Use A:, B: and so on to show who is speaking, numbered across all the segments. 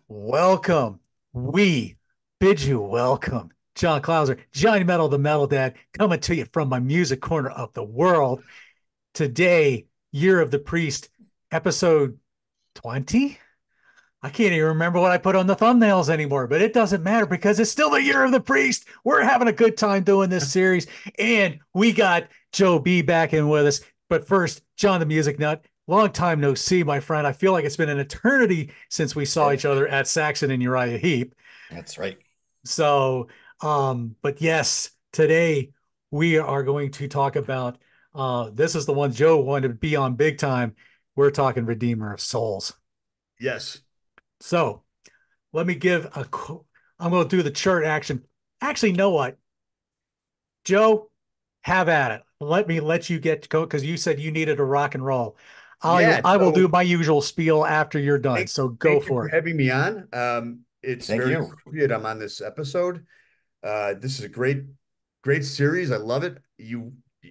A: Welcome. We bid you welcome. John Clauser, Johnny Metal, the Metal Dad, coming to you from my music corner of the world. Today, Year of the Priest, episode 20. I can't even remember what I put on the thumbnails anymore, but it doesn't matter because it's still the Year of the Priest. We're having a good time doing this series. And we got Joe B back in with us. But first, John the Music Nut. Long time no see, my friend. I feel like it's been an eternity since we saw
B: Yeah,
A: each other at Saxon and Uriah Heep.
B: that's right.
A: So, but yes, today we are going to talk about this is the one Joe wanted to be on big time. We're talking Redeemer of Souls.
C: Yes.
A: So let me give a, I'm going to do the chart action. Actually, know what? Joe, have at it. Let me let you get to go because you said you needed a rock and roll.
C: Yeah.
A: I will do
C: So
A: my usual spiel after you're done.
C: thank,
A: So go
C: thank you
A: for
C: for
A: it.
C: having me on. It's
B: Thank
C: very
B: you.
C: appropriate. I'm on this episode. This is a great series. I love it.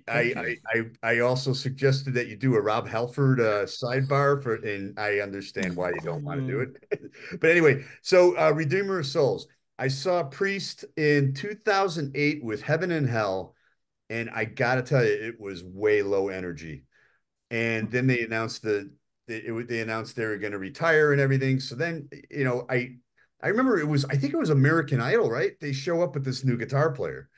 B: Thank you.
C: I also suggested that you do a Rob Halford sidebar for, and I understand why you don't want to do it. But anyway, so Redeemer of Souls. I saw Priest in 2008 with Heaven and Hell, and I gotta tell you, it was way low energy. And then they announced they announced they were going to retire and everything. So then, I remember I think it was American Idol, right? They show up with this new guitar player,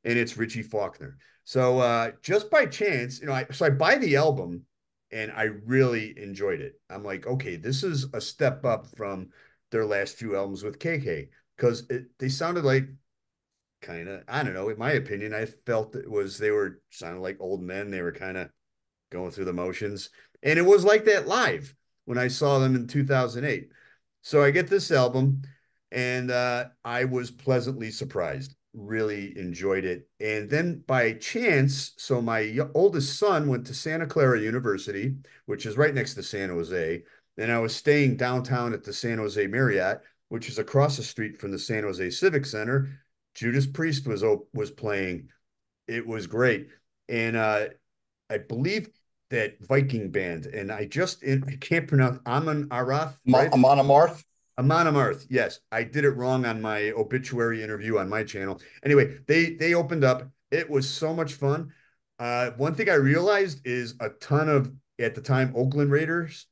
C: and it's Richie Faulkner. So just by chance, I buy the album, and I really enjoyed it. I'm like, okay, this is a step up from their last few albums with KK because they sounded like kind of, I don't know, in my opinion, I felt they were sounding like old men. They were kind of going through the motions. And it was like that live when I saw them in 2008. So I get this album, and I was pleasantly surprised. Really enjoyed it. And then by chance, so my oldest son went to Santa Clara University, which is right next to San Jose. And I was staying downtown at the San Jose Marriott, which is across the street from the San Jose Civic Center. Judas Priest was playing. It was great. And I believe that Viking band, and I can't pronounce Amon Arath, right?
B: Amon Amarth.
C: Amon Amarth. Yes, I did it wrong on my obituary interview on my channel. Anyway, they opened up. It was so much fun. One thing I realized is a ton of at the time Oakland Raiders,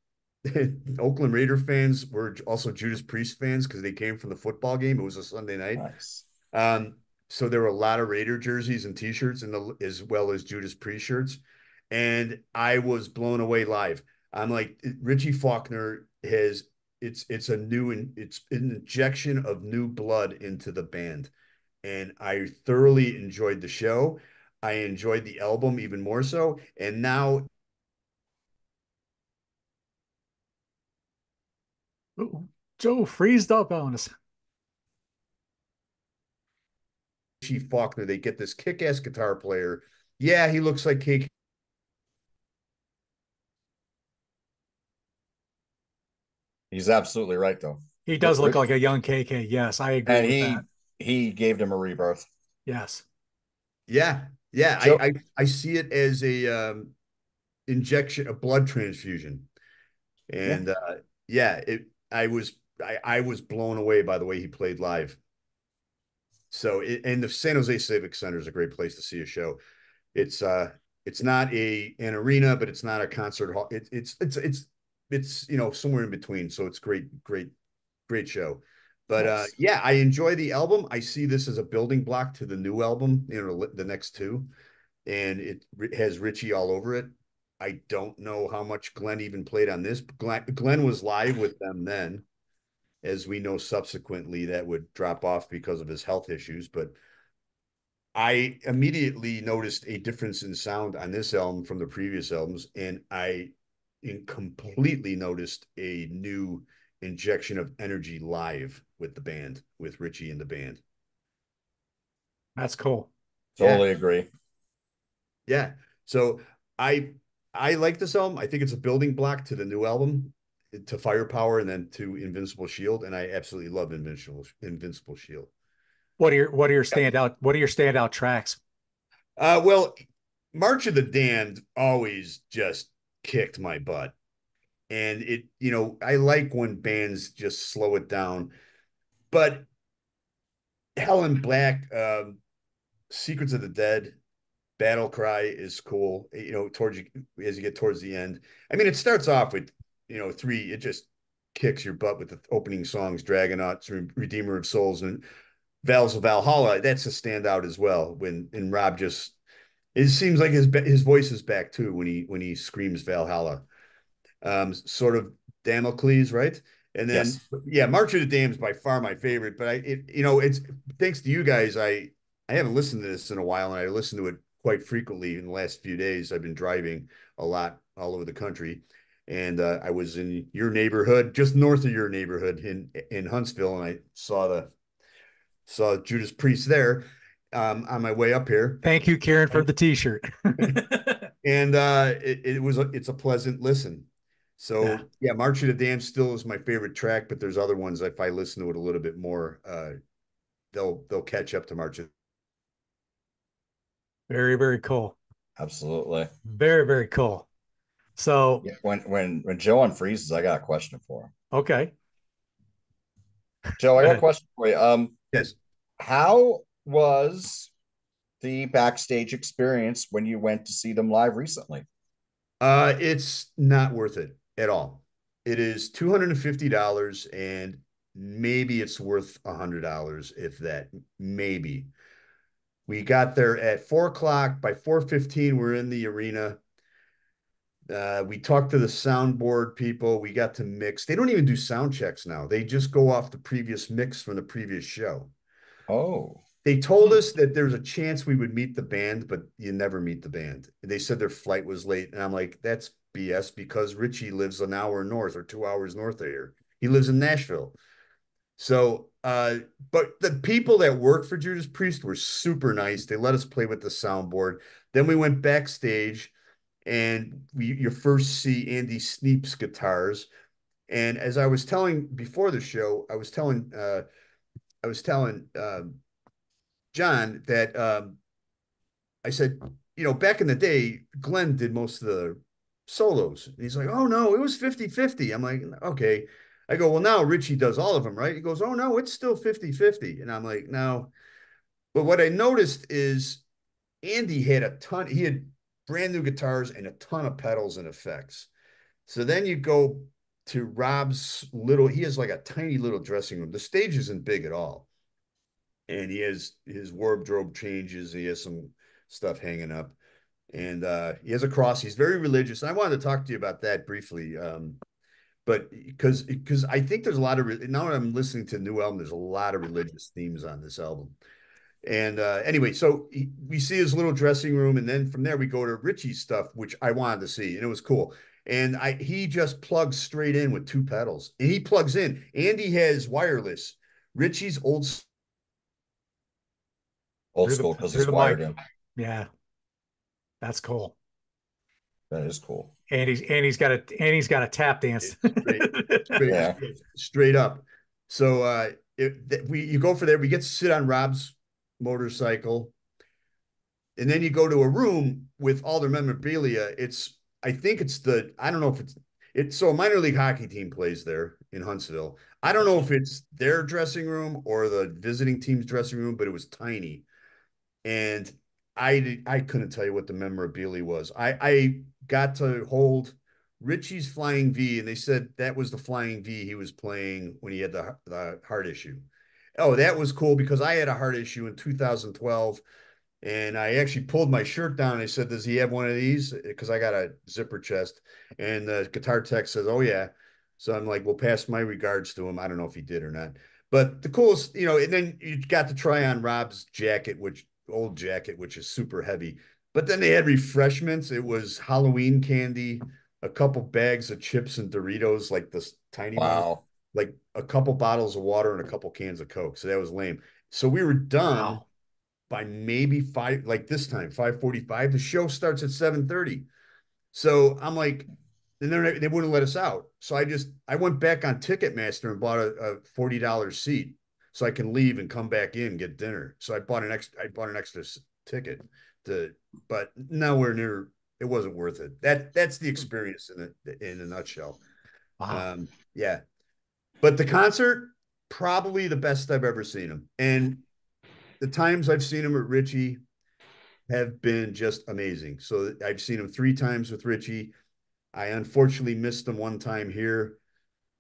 C: Oakland Raider fans were also Judas Priest fans because they came from the football game. It was a Sunday night.
B: Nice.
C: So there were a lot of Raider jerseys and T-shirts, as well as Judas Priest shirts, and I was blown away live. I'm like, Richie Faulkner has it's a new and it's an injection of new blood into the band, and I thoroughly enjoyed the show. I enjoyed the album even more so, and now
A: Ooh, Joe freezed up on us.
C: Richie Faulkner, they get this kick-ass guitar player. Yeah, he looks like KK.
B: He's absolutely right, though.
A: He does look
B: Rich,
A: like a young KK. Yes, I agree
B: and
A: with that.
B: he gave them a rebirth.
A: Yes.
C: Yeah, yeah,
B: Joe,
C: I see it as a injection, a blood transfusion.
B: yeah,
C: And yeah, I was blown away by the way he played live. And the San Jose Civic Center is a great place to see a show. It's it's not an arena, but it's not a concert hall. It's somewhere in between. So it's great show. But
B: nice.
C: yeah, I enjoy the album. I see this as a building block to the new album, the next two, and it has Richie all over it. I don't know how much Glenn even played on this. Glenn was live with them then. As we know, subsequently that would drop off because of his health issues. But I immediately noticed a difference in sound on this album from the previous albums, and I completely noticed a new injection of energy live with the band, with Richie and the band.
A: That's cool.
C: Yeah,
B: Totally agree.
C: yeah. So I I like this album. I think it's a building block to the new album, to Firepower, and then to Invincible Shield. And I absolutely love Invincible Shield.
A: What are your standout tracks?
C: Well, March of the Damned always just kicked my butt. And I like when bands just slow it down. But Helen Black, Secrets of the Dead, Battle Cry is cool. Towards you as you get towards the end. I mean, it starts off with three. It just kicks your butt with the opening songs, Dragonauts, Redeemer of Souls, and Valves of Valhalla. That's a standout as well. And Rob just it seems like his voice is back too when he screams Valhalla. Sort of Damocles, right? And then,
B: Yes.
C: yeah, March of the Damned is by far my favorite. But it's thanks to you guys. I haven't listened to this in a while, and I listen to it quite frequently in the last few days. I've been driving a lot all over the country, and I was in your neighborhood, just north of your neighborhood in Huntsville, and I saw Judas Priest there on my way up here.
A: Thank you, Karen, for the T-shirt.
C: And it's a pleasant listen.
A: Yeah,
C: So yeah, March of the Damned still is my favorite track, but there's other ones if I listen to it a little bit more, they'll catch up to March of.
A: very, very cool.
B: Absolutely.
A: Very, very cool. So,
B: Yeah. When Joe unfreezes, I got a question for him.
A: okay,
B: Joe,
A: go
B: I got a
A: ahead.
B: question for you.
C: Yes.
B: How was the backstage experience when you went to see them live recently?
C: It's not worth it at all. It is $250 and maybe it's worth $100 if that, maybe. We got there at 4 o'clock. By 4:15, we're in the arena. We talked to the soundboard people. We got to mix. They don't even do sound checks now. They just go off the previous mix from the previous show.
B: Oh,
C: They told
A: Hmm.
C: us that there's a chance we would meet the band, but you never meet the band. They said their flight was late. And I'm like, that's BS because Richie lives an hour north or 2 hours north of here. He lives in Nashville. So, but the people that worked for Judas Priest were super nice. They let us play with the soundboard. Then we went backstage and you first see Andy Sneap's guitars. And as I was telling before the show, I was telling John that I said, back in the day, Glenn did most of the solos. And he's like, oh no, it was 50-50. I'm like, okay. I go, well, now Richie does all of them, right? He goes, oh no, it's still 50-50. And I'm like, no. But what I noticed is Andy had he had brand new guitars and a ton of pedals and effects. So then you go to Rob's he has like a tiny little dressing room. The stage isn't big at all. And he has his wardrobe changes. He has some stuff hanging up. And he has a cross. He's very religious. And I wanted to talk to you about that briefly. But because I think there's a lot of now that I'm listening to the new album, there's a lot of religious themes on this album. And anyway, so we see his little dressing room, and then from there we go to Richie's stuff, which I wanted to see, and it was cool. And he just plugs straight in with two pedals, and he plugs in. Andy has wireless. Richie's old
B: old
A: through
B: school
A: the
B: because
A: through
B: he's
A: the
B: wired
A: mic.
B: in.
A: Yeah, that's cool.
B: That is cool.
A: And he's got a tap dance.
C: straight, straight,
B: Yeah.
C: straight up. So you go for there. We get to sit on Rob's motorcycle, and then you go to a room with all their memorabilia. I think it's I don't know if it's so a minor league hockey team plays there in Huntsville. I don't know if it's their dressing room or the visiting team's dressing room, but it was tiny. And I couldn't tell you what the memorabilia was. I got to hold Richie's Flying V, and they said that was the Flying V he was playing when he had the heart issue. Oh, that was cool because I had a heart issue in 2012, and I actually pulled my shirt down and I said, does he have one of these? Because I got a zipper chest. And the guitar tech says, oh, yeah. So I'm like, well, pass my regards to him. I don't know if he did or not. But the coolest, and then you got to try on Rob's jacket, old jacket, which is super heavy. But then they had refreshments. It was Halloween candy, a couple bags of chips and Doritos, like this tiny ones,
B: Wow.
C: like a couple bottles of water and a couple cans of Coke. So that was lame. So we were done
A: Wow.
C: by maybe five, like this time, 5:45. The show starts at 7:30. So I'm like, and they wouldn't let us out. So I went back on Ticketmaster and bought a $40 seat so I can leave and come back in and get dinner. So I bought an extra ticket but nowhere near it wasn't worth it. That's the experience in a nutshell.
A: Wow.
C: Yeah. But the concert, probably the best I've ever seen him. And the times I've seen him at Richie have been just amazing. So I've seen him 3 times with Richie. I unfortunately missed him one time here,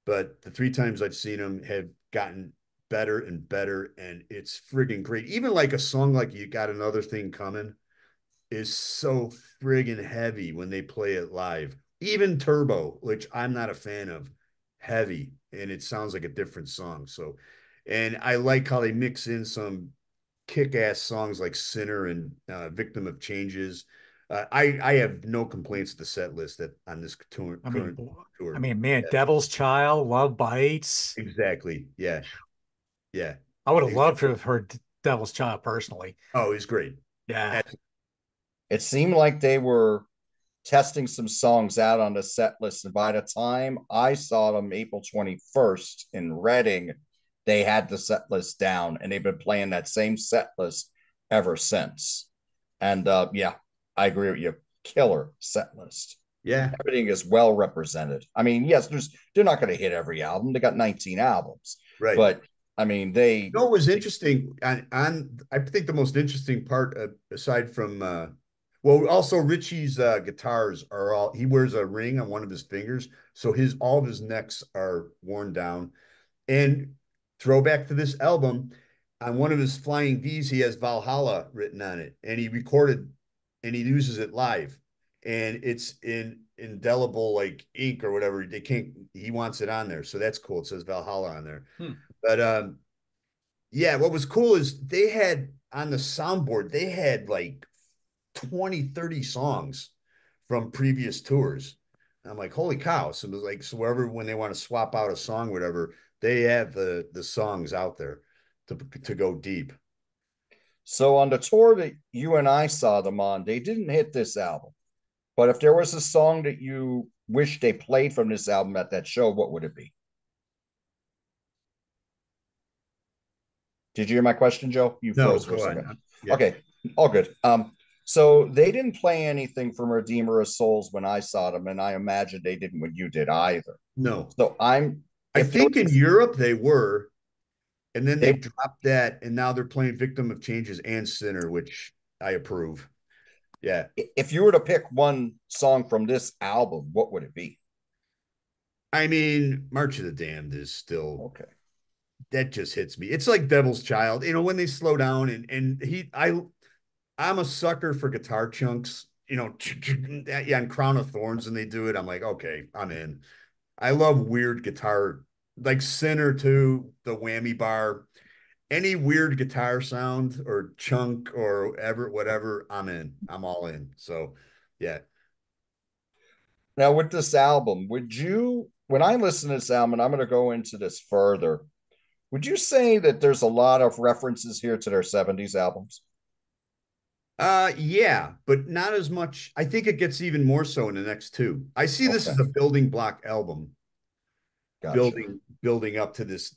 C: but the 3 times I've seen him have gotten better and better, and it's friggin' great. Even like a song like "You Got Another Thing Coming" is so friggin' heavy when they play it live. Even Turbo, which I'm not a fan of, heavy, and it sounds like a different song. So, and I like how they mix in some kick-ass songs like "Sinner" and "Victim of Changes." I have no complaints with the set list that on this tour,
A: I mean,
C: current tour.
A: I mean, man,
C: Yeah,
A: Devil's Child, Love Bites.
C: exactly. Yeah, yeah.
A: I would have
C: Exactly.
A: loved to have heard Devil's Child personally.
C: Oh, he's great.
A: Yeah.
C: That's,
B: It seemed like they were testing some songs out on the set list. And by the time I saw them April 21st in Reading, they had the set list down and they've been playing that same set list ever since. And yeah, I agree with you. Killer set list.
C: yeah,
B: Everything is well represented. I mean, yes, they're not going to hit every album. They got 19 albums,
C: right.
B: but I mean, they
C: You know, it was interesting on I think the most interesting part, aside from well, also Richie's guitars are all, he wears a ring on one of his fingers, so his all of his necks are worn down. And throwback to this album, on one of his Flying V's, he has Valhalla written on it, and he recorded and he uses it live, and it's in indelible like ink or whatever. They can't. He wants it on there, so that's cool. It says Valhalla on there.
A: Hmm.
C: But yeah, what was cool is they had on the soundboard, they had like 20, 30 songs from previous tours. I'm like, holy cow. So it was like, so wherever, when they want to swap out a song, whatever, they have the songs out there to go deep.
B: so on the tour that you and I saw them on, they didn't hit this album. But if there was a song that you wish they played from this album at that show, what would it be? Did you hear my question, Joe? You
C: No,
B: froze for a
C: go on.
B: second.
C: Yeah.
B: Okay, all good. So they didn't play anything from Redeemer of Souls when I saw them, and I imagine they didn't when you did either.
C: No.
B: So I'm
C: I
B: if there
C: think in
B: was
C: Europe they were, and then they
B: they
C: dropped that, and now they're playing Victim of Changes and Sinner, which I approve. Yeah.
B: if you were to pick one song from this album, what would it be?
C: I mean, March of the Damned is still,
B: Okay.
C: that just hits me. It's like Devil's Child, when they slow down, I'm a sucker for guitar chunks, yeah, and Crown of Thorns, and they do it. I'm like, okay, I'm in. I love weird guitar, like Sinner too, the whammy bar, any weird guitar sound or chunk or whatever, I'm in. I'm all in. So, yeah.
B: Now with this album, would you when I listen to this album, and I'm going to go into this further, would you say that there's a lot of references here to their 70s albums?
C: Yeah, but not as much. I think it gets even more so in the next two. I see this
B: Okay,
C: as a building block album,
B: gotcha.
C: building up to this,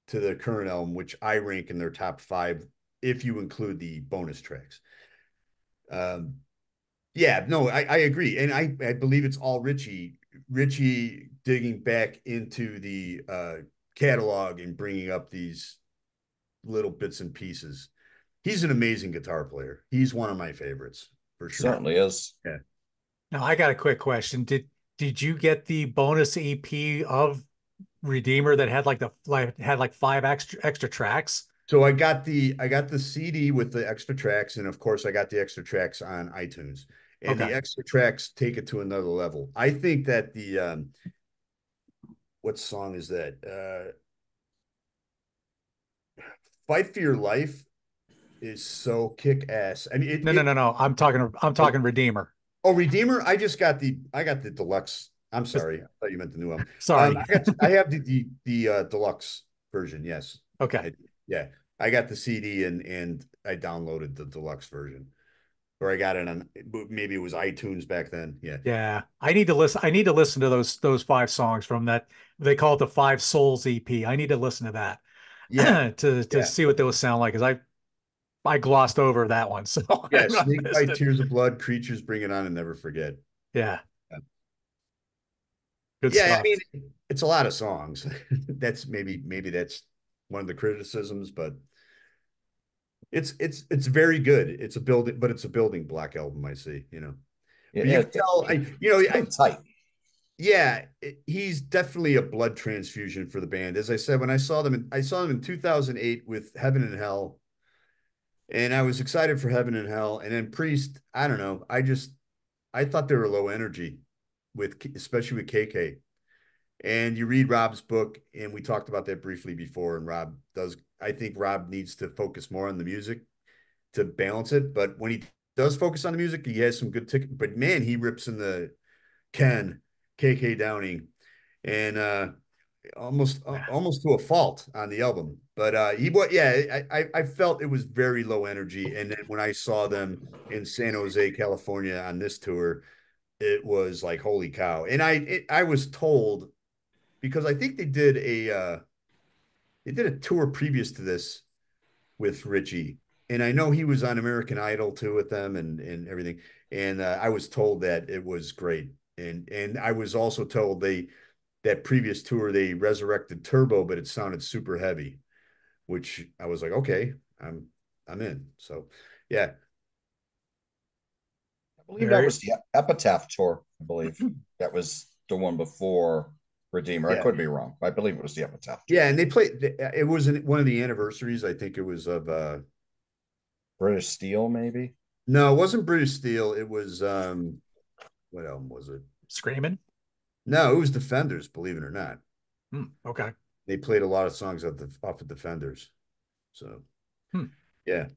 C: to the current album, which I rank in their top five if you include the bonus tracks. Um, yeah, no, I agree, and I believe it's all Richie digging back into the catalog and bringing up these little bits and pieces. He's an amazing guitar player. He's one of my favorites for sure.
B: Certainly is.
C: Yeah.
A: Now I got a quick question. Did you get the bonus EP of Redeemer that had like five extra tracks?
C: So I got the CD with the extra tracks, and of course I got the extra tracks on iTunes. And
A: Okay.
C: the extra tracks take it to another level. I think that the what song is that? Fight for Your Life is so kick ass. I mean,
A: No, no, no, no. I'm
C: oh,
A: talking Redeemer.
C: oh, Redeemer. I got the deluxe. I'm sorry, I thought you meant the new one.
A: Sorry.
C: I have the deluxe version. Yes,
A: Okay.
C: yeah, I got the CD and I downloaded the deluxe version, or I got it on, maybe it was iTunes back then. Yeah,
A: Yeah. I need to listen to those five songs from that. They call it the Five Souls EP. I need to listen to
C: yeah,
A: that to
C: yeah,
A: see what those sound like because I glossed over that one. So
C: yeah.
A: I
C: Snake
A: missed
C: Bite,
A: it.
C: Tears of Blood, Creatures, Bring It On, and Never Forget.
A: Yeah.
C: Yeah.
A: Good
C: Yeah, I
A: stuff.
C: mean, it's a lot of songs. That's maybe that's one of the criticisms, but it's very good. It's a building, but it's a building block album, I see, you know. But you
B: Yeah,
C: can tell,
B: it's pretty tight.
C: yeah, he's definitely a blood transfusion for the band. As I said, when I saw them in 2008 with Heaven and Hell, and I was excited for Heaven and Hell, and then Priest. I don't know, I thought they were low energy with especially with KK. And you read Rob's book, and we talked about that briefly before. And I think Rob needs to focus more on the music to balance it. But when he does focus on the music, he has some good ticket. But man, he rips in the Ken, KK Downing, and almost to a fault on the album. But yeah, I felt it was very low energy. And then when I saw them in San Jose, California on this tour, it was like holy cow. And I was told because I think they did a tour previous to this with Richie, and I know he was on American Idol too with them and everything. And I was told that it was great, and I was also told that previous tour they resurrected Turbo, but it sounded super heavy, which I was like, okay, I'm in. So yeah,
B: I believe that
A: Very,
B: was the Epitaph tour. I believe that was the one before Redeemer. I
C: yeah,
B: could be wrong. I believe it was the Epitaph tour.
C: yeah. And they played. It was one of the anniversaries. I think it was of
B: British Steel, maybe.
C: no, it wasn't British Steel. It was what album was it?
A: screaming.
C: No, it was Defenders, believe it or not.
A: Okay.
C: They played a lot of songs off of Defenders. So
A: Hmm.
C: yeah.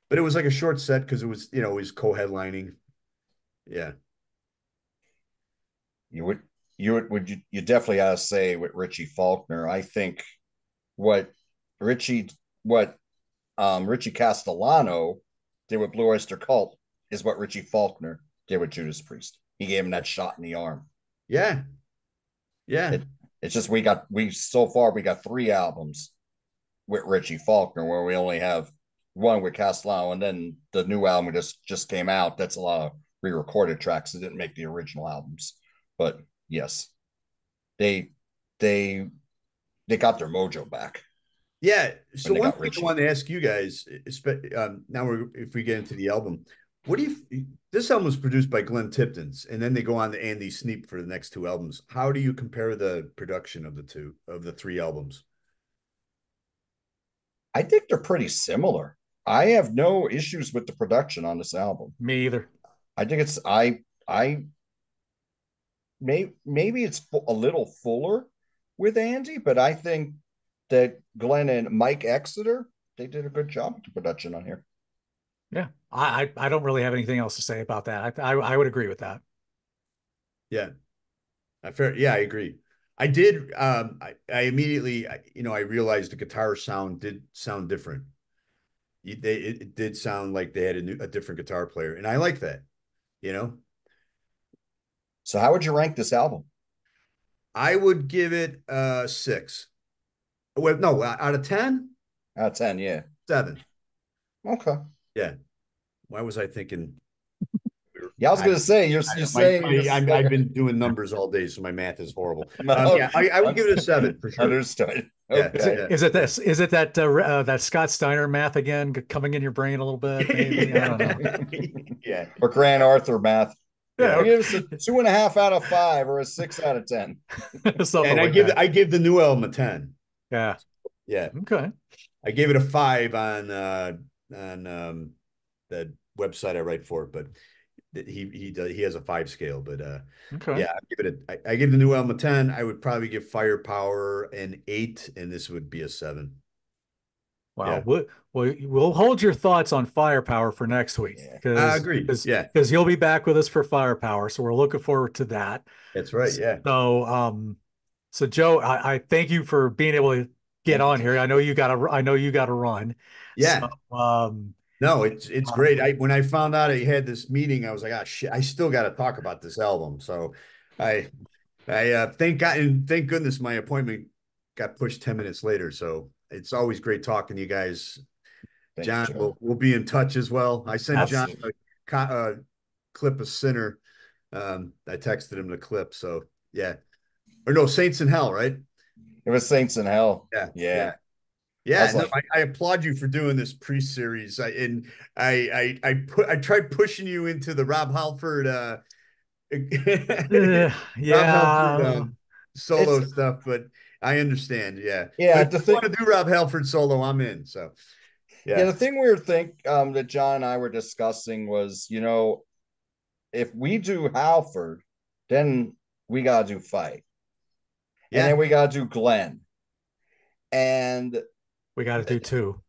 C: But it was like a short set because it was co-headlining. Yeah.
B: You would you definitely gotta say with Richie Faulkner. I think what Richie what Richie Castellano did with Blue Oyster Cult is what Richie Faulkner did with Judas Priest. He gave him that shot in the arm.
C: Yeah. Yeah.
B: It it's just we so far we got three albums with Richie Faulkner where we only have one with Castellano, and then the new album just came out. That's a lot of re-recorded tracks that didn't make the original albums. But yes, they they they got their mojo back
C: Yeah.
B: when
C: So
B: they
C: one
B: got
C: thing I
B: Richie.
C: want to ask you guys, now if we get into the album, what do this album was produced by Glenn Tipton's, and then they go on to Andy Sneap for the next two albums. How do you compare the production of the three albums?
B: I think they're pretty similar. I have no issues with the production on this album.
A: Me either.
B: I think I maybe it's a little fuller with Andy, but I think that Glenn and Mike Exeter they did a good job with the production on here.
A: Yeah. I don't really have anything else to say about that. I would agree with that.
C: Yeah. Yeah, I agree. I did. I immediately, I realized the guitar sound did sound different. It did sound like they had a different guitar player, and I like that. You know,
B: So how would you rank this album?
C: I would give it a 6. Well, no, out of 10,
B: Out of 10, yeah.
C: 7.
B: Okay.
C: Yeah. Why was I thinking?
B: Yeah, I was
C: I,
B: gonna say you're saying this is like
C: I've been doing numbers all day, so my math is horrible.
B: no,
C: Yeah, I would give it a 7 for sure.
B: understood.
C: Yeah,
A: Is it
B: Okay.
C: yeah.
A: is it this? Is it that Scott Steiner math again coming in your brain a little bit? Maybe I
C: Yeah.
A: don't know.
C: Yeah.
B: Or Grant Arthur math.
C: Yeah.
B: I
A: Yeah,
B: give us a 2.5 out of 5 or a 6 out of 10.
A: something
C: And
A: like that.
C: I give the new album a 10.
A: Yeah.
C: Yeah.
A: Okay.
C: I gave it a 5 on the website I write for, but he has a 5 scale. But
A: Okay.
C: yeah, I give the new album a 10. I would probably give Firepower an 8, and this would be a 7.
A: Well,
C: Yeah.
A: we'll hold your thoughts on Firepower for next week
B: Yeah.
C: I
A: because
C: agree. Yeah,
A: you'll be back with us for Firepower. So we're looking forward to that.
C: that's right. Yeah.
A: So so Joe, I thank you for being able to get
B: Thank you,
A: on here.
B: John.
A: I know you gotta run. So
C: Yeah. No, it's
B: Uh,
C: great. When I found out he had this meeting, I was like, ah, shit, I still got to talk about this album. So I thank God and thank goodness my appointment got pushed 10 minutes later. So it's always great talking to you guys.
B: thank you,
C: John,
B: Joe.
C: we'll be in touch as well. I sent John
A: absolutely.
B: Absolutely.
C: a clip of Sinner. I texted him the clip. So yeah. Or no, Saints in Hell, right?
B: It was Saints in Hell.
C: Yeah,
B: Yeah.
C: yeah.
B: I
C: Yeah,
B: was
C: no,
B: like,
C: I applaud you for doing this pre-series. I tried pushing you into the Rob Halford Rob Halford
A: Yeah,
C: solo
B: it's
C: stuff, but I understand. Yeah, but
B: yeah,
C: if
B: the
C: you
B: thing
C: want to do Rob Halford solo, I'm in. So
B: yeah,
C: yeah,
B: the thing we were that John and I were discussing was, if we do Halford, then we gotta do Fight. And
C: yeah.
B: then we gotta do Glenn. And
A: we got to do two.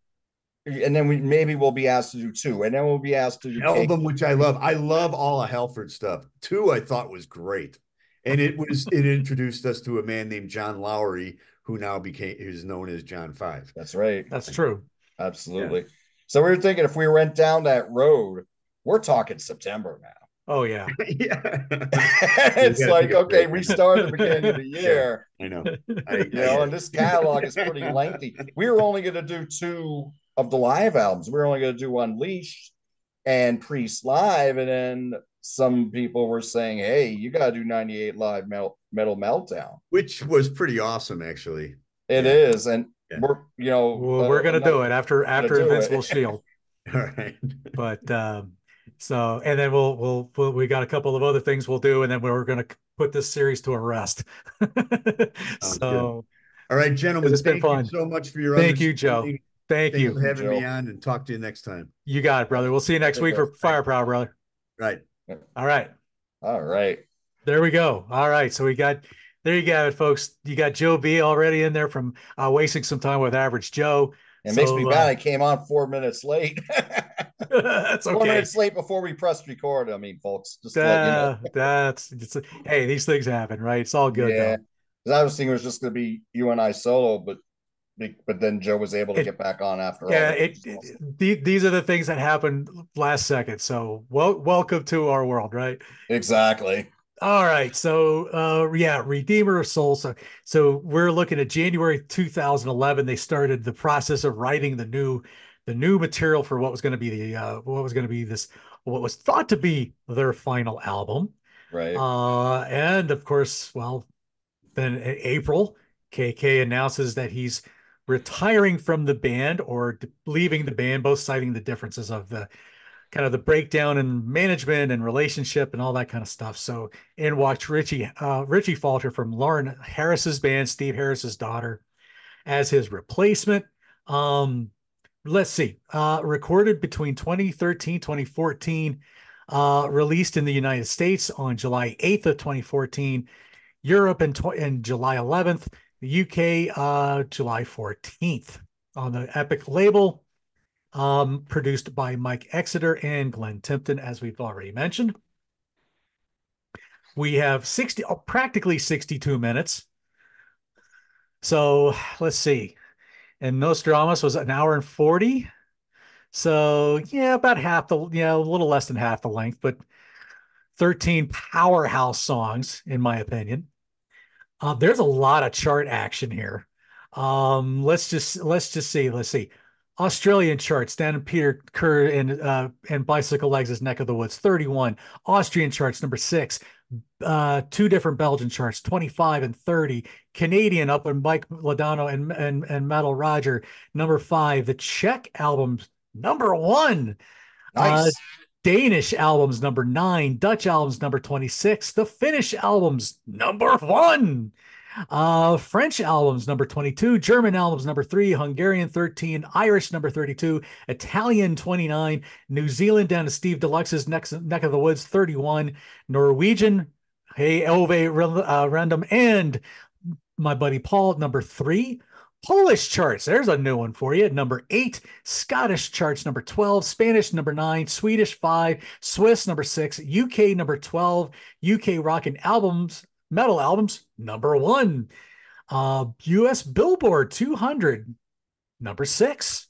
B: and then we maybe we'll be asked to do two, and then we'll be asked to do cake.
C: Album, which I love. I love all of Halford stuff. Two, I thought was great, and it introduced us to a man named John Lowry, who now became is known as John Five.
B: That's right.
A: That's true.
C: Yeah,
B: Absolutely. So we were thinking if we went down that road, we're talking September now.
A: Oh yeah.
C: yeah. We
B: It's
C: got to take
B: like,
C: a
B: okay,
C: break.
B: we
C: I know.
B: started the beginning of the
C: Yeah,
B: year,
C: I know. I get
B: and this catalog is pretty
C: it.
B: lengthy. We were only going to do two of the live albums. We were only going to do Unleashed and Priest Live. And then some people were saying, hey, you got to do 98 Live Metal Meltdown.
C: Which was pretty awesome, actually.
B: It
C: Yeah,
B: is. And
C: yeah.
B: we're,
A: Well, we're gonna
B: another
A: do it after
B: going to
A: after
B: do
A: Invincible
B: it.
A: Shield.
C: All right.
A: But so and then we got a couple of other things we'll do, and then we're gonna put this series to a rest.
C: Sounds good.
A: So
C: All right,
A: because
C: gentlemen,
A: it's been
C: thank you
A: fun.
C: so much for your
A: Thank you, Joe.
C: understanding.
A: Thank
C: Thanks
A: you.
C: for
B: Thank you,
C: having me
B: Joe.
C: on and talk to you next time.
A: You got it, brother. We'll see you next
B: Take
A: week
B: care.
A: for Firepower, brother.
C: Right.
A: All right.
B: All right.
A: There we go. All right. So we got there you go, folks. You got Joe B already in there from wasting some time with Average Joe.
B: It makes me
A: So
B: bad. I came on 4 minutes late.
A: that's
B: four
A: okay.
B: minutes late before we pressed record. I mean, folks, just to let you know.
A: That's hey, these things happen, right? It's all good
B: Yeah.
A: though.
B: Because I was thinking it was just going to be you and I solo, but then Joe was able to
A: It
B: get back on after all,
A: yeah,
B: which is awesome.
A: these are the things that happen last second. So welcome to our world, right?
B: Exactly.
A: All right. So yeah, Redeemer of Souls. So we're looking at January 2011. They started the process of writing the new material for what was going to be what was thought to be their final album.
B: Right.
A: And of course, well, then in April, KK announces that he's retiring from the band or leaving the band, both citing the differences of the kind of the breakdown in management and relationship and all that kind of stuff. So in walked Richie Faulkner from Lauren Harris's band, Steve Harris's daughter, as his replacement. Um, let's see, recorded between 2013, 2014, released in the United States on July 8th of 2014, Europe in July 11th, the UK July 14th on the Epic label, produced by Mike Exeter and Glenn Tipton, as we've already mentioned. We have practically 62 minutes. So let's see. And Nostradamus was an hour and 40. So yeah, about half a little less than half the length, but 13 powerhouse songs, in my opinion. There's a lot of chart action here. Let's just see. Let's see. Australian charts, Dan and Peter Kerr and Bicycle Legs' Neck of the Woods, 31. Austrian charts, number 6. Two different Belgian charts, 25 and 30. Canadian up in Mike Ladano and Metal Roger, number 5. The Czech albums, number 1. Uh,
B: Nice.
A: Danish albums, number 9. Dutch albums, number 26. The Finnish albums, number 1. French albums, number 22. German albums, number 3. Hungarian, 13. Irish, number 32. Italian, 29. New Zealand, down to Steve Deluxe's neck of the woods, 31. Norwegian, Hey Ove Random, and my buddy Paul, number 3. Polish charts, there's a new one for you. Number 8. Scottish charts, number 12. Spanish, number 9. Swedish, 5. Swiss, number 6. UK, number 12. UK rock and metal albums, number 1. US Billboard 200, number 6.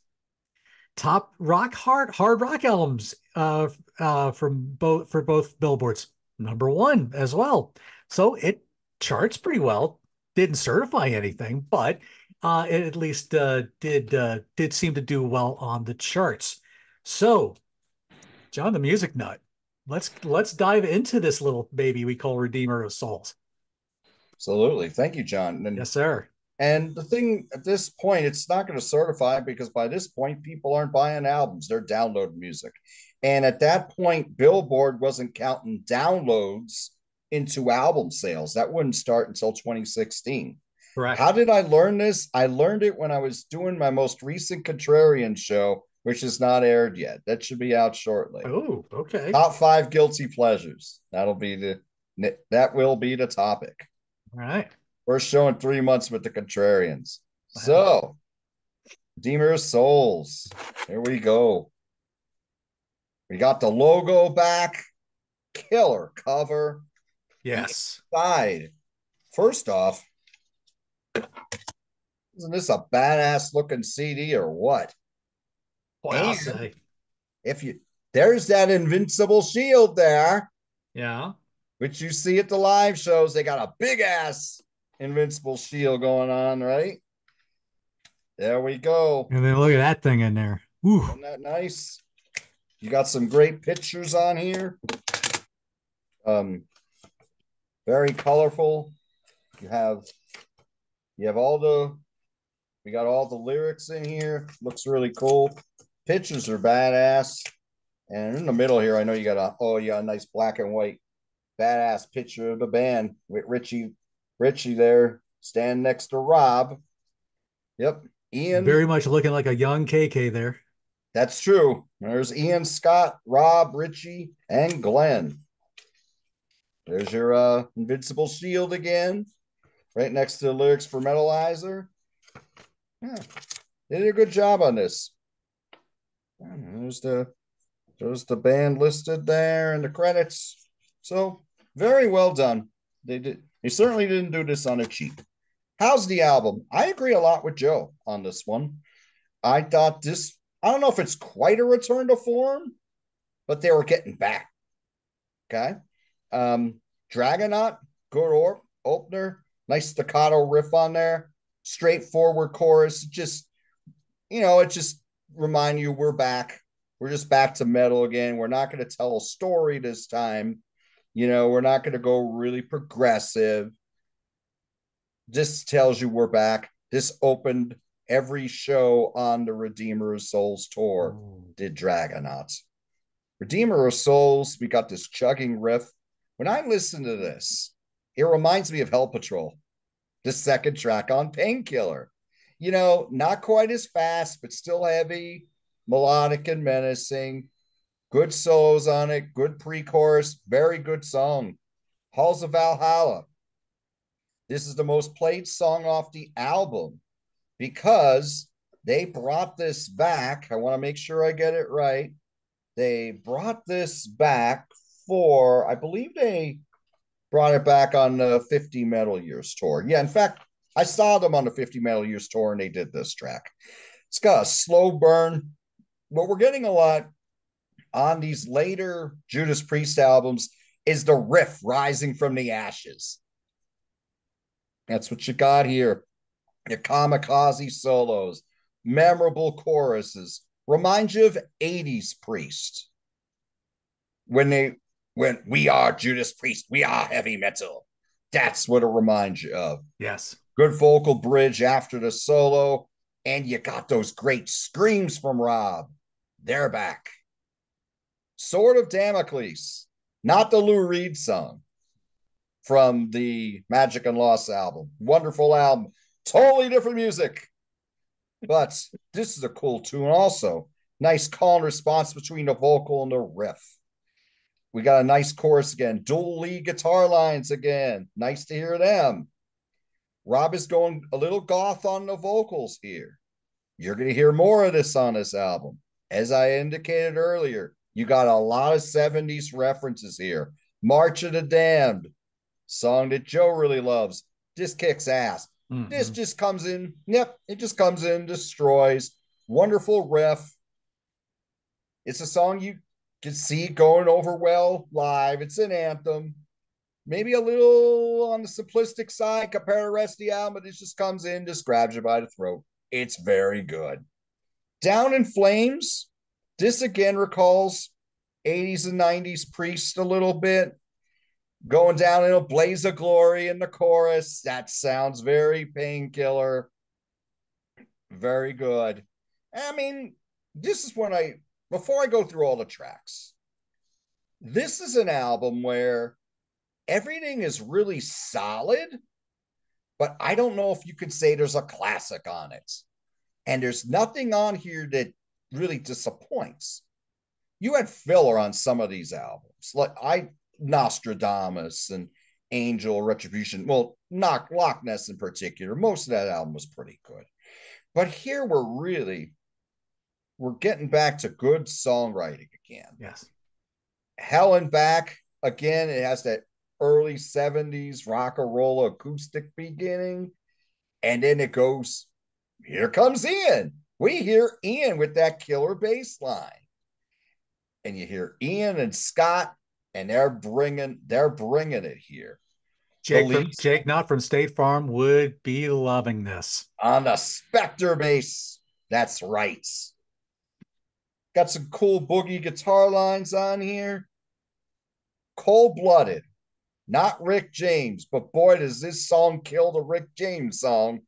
A: Top hard rock albums for both billboards, number 1 as well. So it charts pretty well. Didn't certify anything, but it at least did seem to do well on the charts. So, John the Music Nut, let's dive into this little baby we call Redeemer of Souls.
B: Absolutely. Thank you, John.
A: Yes, sir.
B: And the thing at this point, it's not going to certify because by this point, people aren't buying albums, they're downloading music. And at that point, Billboard wasn't counting downloads into album sales. That wouldn't start until 2016. How
A: Correct.
B: did I learn this? I learned it when I was doing my most recent Contrarian show, which is not aired yet. That should be out shortly.
A: Oh, okay.
B: Top five guilty pleasures. That will be the topic.
A: All right.
B: First show in 3 months with the Contrarians.
A: Wow.
B: So, Redeemer of Souls. Here we go. We got the logo back. Killer cover. The
A: Yes.
B: inside. First off, isn't this a badass looking CD or what?
A: Boy, I'll
B: And
A: say.
B: if you there's that invincible shield there,
A: Yeah.
B: which you see at the live shows. They got a big ass invincible shield going on, right? There we go.
A: And then look at that thing in there. Ooh.
B: Isn't that nice? You got some great pictures on here. Um, very colorful. You have all the we got all the lyrics in here. Looks really cool. Pictures are badass. And in the middle here, I know you got a nice black and white badass picture of the band with Richie there standing next to Rob. Yep.
A: Very
B: Ian,
A: much looking like a young KK there.
B: that's true. There's Ian, Scott, Rob, Richie, and Glenn. There's your Invincible Shield again, right next to the lyrics for Metalizer. Yeah, they did a good job on this. There's the band listed there and the credits. So very well done. They certainly didn't do this on a cheap. How's the album? I agree a lot with Joe on this one. I thought this, I don't know if it's quite a return to form, but they were getting back. Okay. Dragonaut, good opener, nice staccato riff on there, straightforward chorus. It just remind you we're back. We're just back to metal again. We're not going to tell a story this time. We're not going to go really progressive. This tells you we're back. This opened every show on the Redeemer of Souls tour, did Dragonauts. Redeemer of Souls, we got this chugging riff. When I listen to this, it reminds me of Hell Patrol, the second track on Painkiller. Not quite as fast, but still heavy, melodic and menacing. Good solos on it, good pre-chorus, very good song. Halls of Valhalla. This is the most played song off the album because they brought this back. I want to make sure I get it right. They brought this back I believe they brought it back on the 50 Metal Years tour. Yeah, in fact, I saw them on the 50 Metal Years tour and they did this track. It's got a slow burn. What we're getting a lot on these later Judas Priest albums is the riff rising from the ashes. That's what you got here. Your kamikaze solos, memorable choruses, remind you of 80s Priest. When we are Judas Priest, we are heavy metal. That's what it reminds you of.
A: Yes.
B: Good vocal bridge after the solo, and you got those great screams from Rob. They're back. Sword of Damocles, not the Lou Reed song from the Magic and Loss album. Wonderful album. Totally different music. But this is a cool tune also. Nice call and response between the vocal and the riff. We got a nice chorus again. Dual lead guitar lines again. Nice to hear them. Rob is going a little goth on the vocals here. You're going to hear more of this on this album. As I indicated earlier, you got a lot of 70s references here. March of the Damned, song that Joe really loves. This kicks ass. Mm-hmm. This just comes in. Yep, it just comes in, destroys. Wonderful riff. It's a song you can see going over well live. It's an anthem. Maybe a little on the simplistic side compared to the rest of the album, but it just comes in, just grabs you by the throat. It's very good. Down in Flames, this again recalls 80s and 90s Priest a little bit. going down in a blaze of glory in the chorus. That sounds very Painkiller. Very good. I mean, this is when before I go through all the tracks, this is an album where everything is really solid, but I don't know if you could say there's a classic on it. And there's nothing on here that really disappoints. You had filler on some of these albums, like Nostradamus and Angel Retribution. Well, not Loch Ness in particular. Most of that album was pretty good. But here we're getting back to good songwriting again.
A: Yes.
B: Hell and Back, again, it has that early 70s rock and roll acoustic beginning. And then it goes, here comes Ian. We hear Ian with that killer bass line. And you hear Ian and Scott, and they're bringing it here. The lead
A: Jake, not from State Farm, would be loving this.
B: on the Spectre bass. That's right. Got some cool boogie guitar lines on here. Cold blooded, not Rick James, but boy, does this song kill the Rick James song.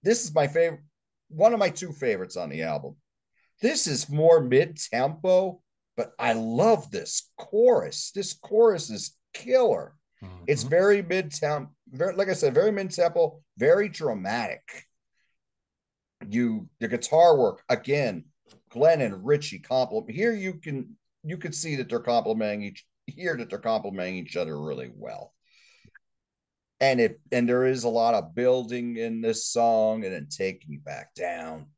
B: This is my favorite, one of my two favorites on the album. This is more mid tempo, but I love this chorus. This chorus is killer. It's very mid tempo, like I said, very mid tempo, very dramatic. The guitar work again, Glenn and Richie compliment. Here you could see that they're complimenting each other really well. And there is a lot of building in this song and then taking you back down.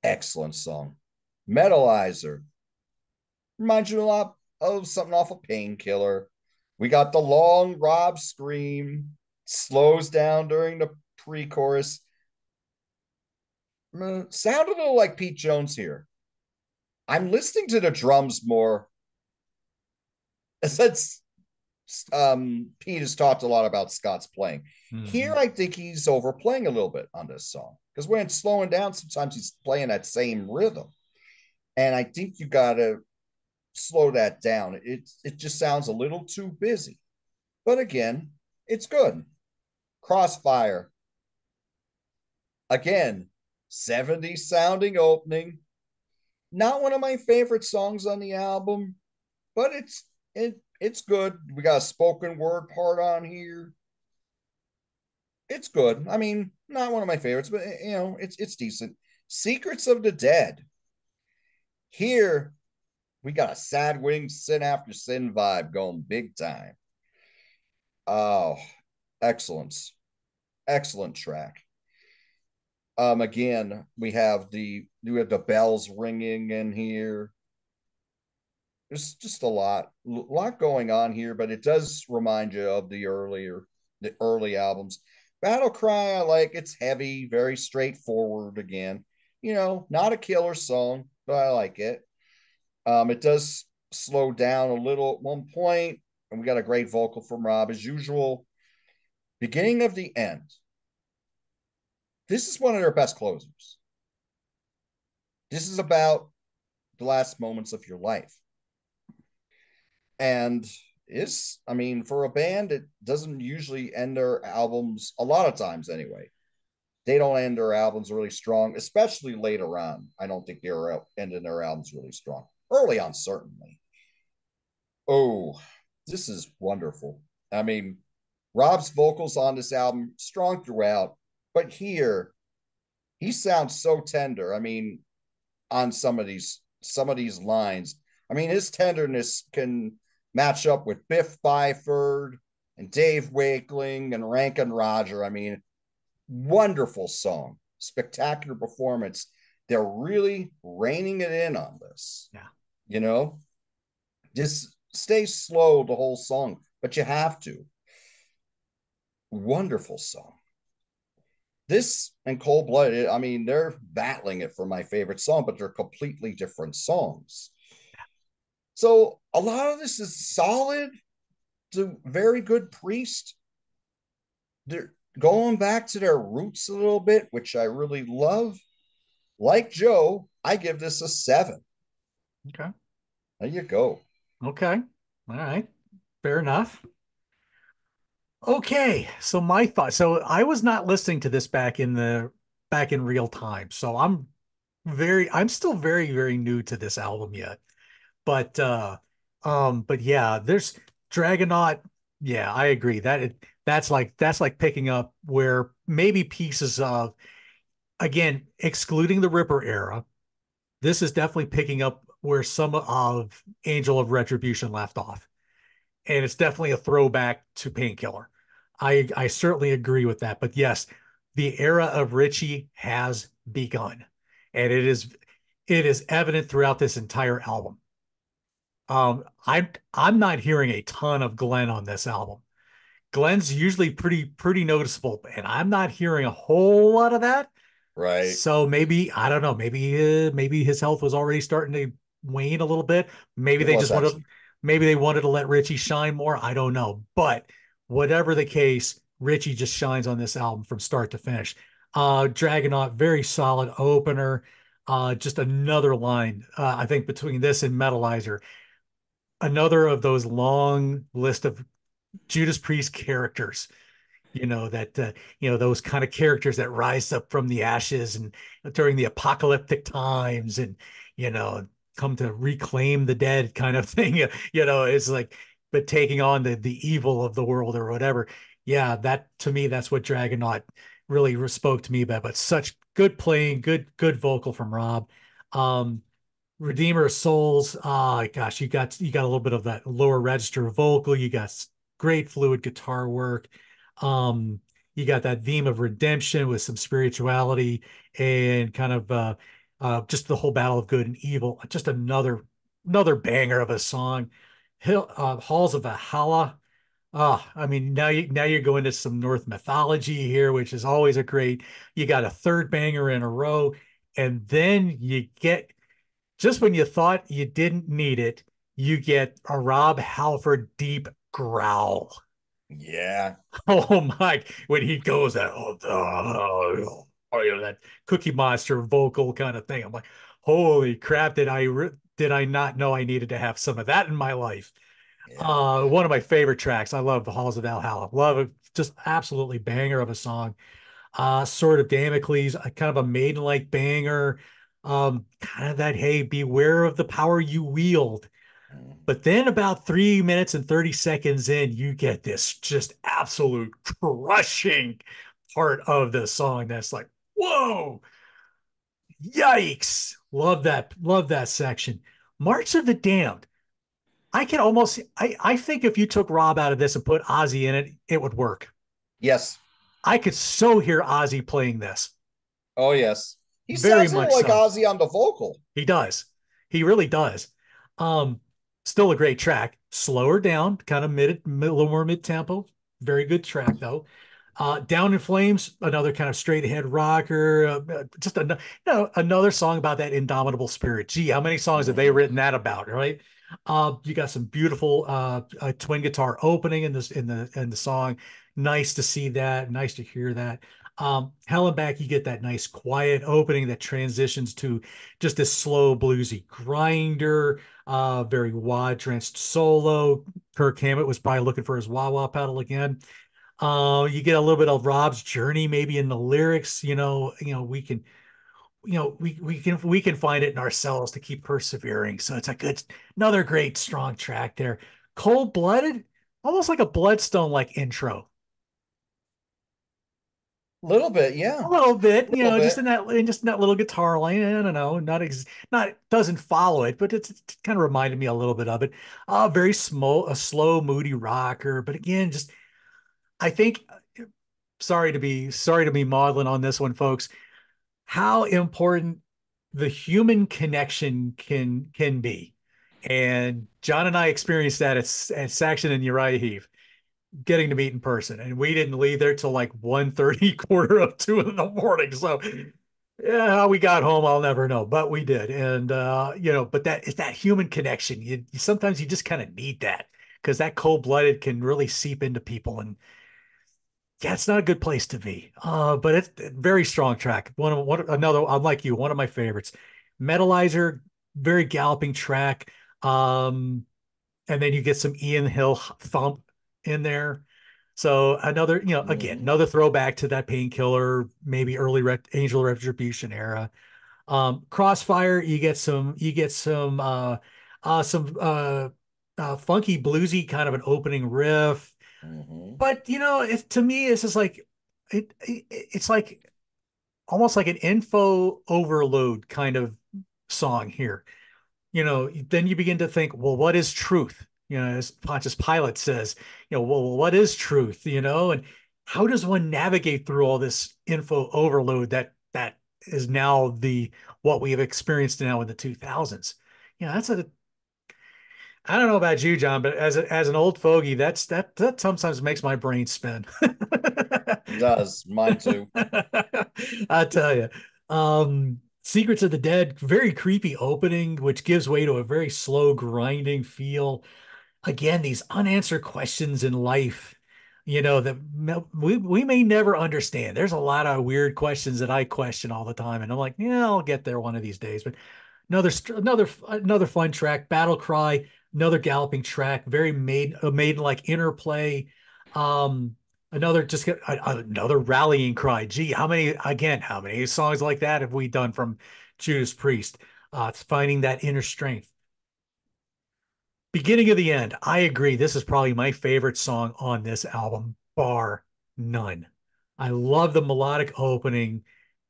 B: Excellent song. Metalizer reminds you a lot of something off of Painkiller. We got the long Rob scream, slows down during the pre-chorus. Sound a little like Pete Jones here. I'm listening to the drums more. Since Pete has talked a lot about Scott's playing. Here, I think he's overplaying a little bit on this song because when it's slowing down, sometimes he's playing that same rhythm. And I think you got to slow that down. It just sounds a little too busy. But again, it's good. Crossfire. Again, 70s sounding opening. Not one of my favorite songs on the album, but it's good. We got a spoken word part on here. It's good. I mean, not one of my favorites, but it's decent. Secrets of the Dead. Here, we got a Sad Wings Sin After Sin vibe going big time. Oh, excellent. Excellent track. Again, we have the bells ringing in here. There's just a lot going on here, but it does remind you of the early albums. Battle Cry, I like. It's heavy, very straightforward again. Not a killer song, but I like it. It does slow down a little at one point, and we got a great vocal from Rob as usual. Beginning of the End. This is one of their best closers. This is about the last moments of your life. And I mean, for a band, it doesn't usually end their albums, a lot of times anyway. They don't end their albums really strong, especially later on. I don't think they're ending their albums really strong. Early on, certainly. Oh, this is wonderful. I mean, Rob's vocals on this album, strong throughout, but here, he sounds so tender. I mean, on some of these lines. I mean, his tenderness can match up with Biff Byford and Dave Wakeling and Rankin Roger. I mean, wonderful song, spectacular performance. They're really reining it in on this.
A: Yeah.
B: Just stay slow the whole song, but you have to. Wonderful song. This and Cold Blooded, I mean, they're battling it for my favorite song, but they're completely different songs. So a lot of this is solid to very good Priest. They're going back to their roots a little bit, which I really love. Like Joe, I give this a 7.
A: Okay.
B: There you go.
A: Okay. All right. Fair enough. Okay, so my thought. So I was not listening to this back in real time. So I'm still very new to this album yet. But yeah, there's Dragonaut. Yeah, I agree. That's like picking up where maybe pieces of, again, excluding the Ripper era, this is definitely picking up where some of Angel of Retribution left off. And it's definitely a throwback to Painkiller. I certainly agree with that. But yes, the era of Richie has begun. And it is evident throughout this entire album. I'm not hearing a ton of Glenn on this album. Glenn's usually pretty noticeable, and I'm not hearing a whole lot of that.
B: Right.
A: So maybe I don't know. Maybe his health was already starting to wane a little bit. Maybe
B: It
A: they
B: was
A: just wanted
B: actually.
A: maybe they wanted to let Richie shine more. I don't know. But whatever the case, Richie just shines on this album from start to finish. Dragonaut, very solid opener. Just another line. I think between this and Metalizer, another of those long list of Judas Priest characters, that those kind of characters that rise up from the ashes and during the apocalyptic times, and you know come to reclaim the dead kind of thing. It's like, but taking on the evil of the world or whatever. Yeah, that to me, that's what Dragonaut really spoke to me about. But such good playing, good vocal from Rob. um Redeemer of Souls. Ah, gosh, you got a little bit of that lower register vocal. You got great fluid guitar work. Um, you got that theme of redemption with some spirituality and kind of just the whole battle of good and evil. Just another banger of a song. Halls of Valhalla. I mean, now you're going to some Norse mythology here, which is always a great. You got a third banger in a row, and then you get, just when you thought you didn't need it, you get a Rob Halford deep growl.
B: Yeah.
A: Oh my! When he goes that, that Cookie Monster vocal kind of thing, I'm like, holy crap! Did I not know I needed to have some of that in my life?
B: Yeah.
A: One of my favorite tracks. I love the Halls of Valhalla. Love it. Just absolutely banger of a song. Sword of Damocles, a kind of a maiden-like banger. Kind of that, hey, beware of the power you wield.
B: Mm.
A: But then about 3 minutes and 30 seconds in, you get this just absolute crushing part of the song that's like, whoa, yikes. Love that section. March of the Damned. I think if you took Rob out of this and put Ozzy in it, it would work.
B: Yes.
A: I could so hear Ozzy playing this.
B: Oh, yes. He
A: Very
B: sounds a little
A: much
B: like
A: so.
B: Ozzy on the vocal.
A: He does. He really does. Um, Still a great track. Slower down, kind of a little more mid tempo. Very good track though. Down in Flames, another kind of straight ahead rocker. Just another song about that indomitable spirit. Gee, how many songs have they
B: Mhm.
A: written that about, right? You got some beautiful twin guitar opening in the song. Nice to see that. Nice to hear that. Hell and Back, you get that nice quiet opening that transitions to just this slow bluesy grinder, very wah drenched solo. Kirk Hammett was probably looking for his wah wah pedal again. You get a little bit of Rob's journey maybe in the lyrics. We can find it in ourselves to keep persevering. So it's another great strong track there. Cold Blooded, almost like a Bloodstone like intro.
B: Little bit, yeah.
A: A little bit,
B: Little
A: just
B: bit.
A: in that little guitar line. I don't know, not doesn't follow it, but it kind of reminded me a little bit of it. Very small, a slow, moody rocker. But again, just I think, sorry to be maudlin on this one, folks. How important the human connection can be, and John and I experienced that at Saxon and Uriah Heep, getting to meet in person, and we didn't leave there till like 1:30, quarter of 2 in the morning. So yeah, how we got home, I'll never know, but we did. And but that is that human connection. Sometimes you just kind of need that, because that cold-blooded can really seep into people. And yeah, it's not a good place to be. But it's a very strong track. Another, unlike you, one of my favorites. Metalizer, very galloping track. Um, and then you get some Ian Hill thump in there. So another, again,
B: Mhm.
A: another throwback to that Painkiller, maybe early Angel Retribution era. Crossfire, you get some funky bluesy kind of an opening riff.
B: Mhm.
A: But to me, it's just like it's like almost like an info overload kind of song here. Then you begin to think, well, what is truth? As Pontius Pilate says, well, what is truth? And how does one navigate through all this info overload that is now the what we have experienced now in the 2000s? That's a I don't know about you, John, but as an old fogey, that sometimes makes my brain spin.
B: It does. Mine too.
A: I tell you, Secrets of the Dead, very creepy opening, which gives way to a very slow grinding feel. Again, these unanswered questions in life, that we may never understand. There's a lot of weird questions that I question all the time, and I'm like, yeah, I'll get there one of these days. But another fun track, Battle Cry, another galloping track, very maiden like interplay. Um, another rallying cry. Gee, how many songs like that have we done from Judas Priest? It's finding that inner strength. Beginning of the end, I agree. This is probably my favorite song on this album, bar none. I love the melodic opening,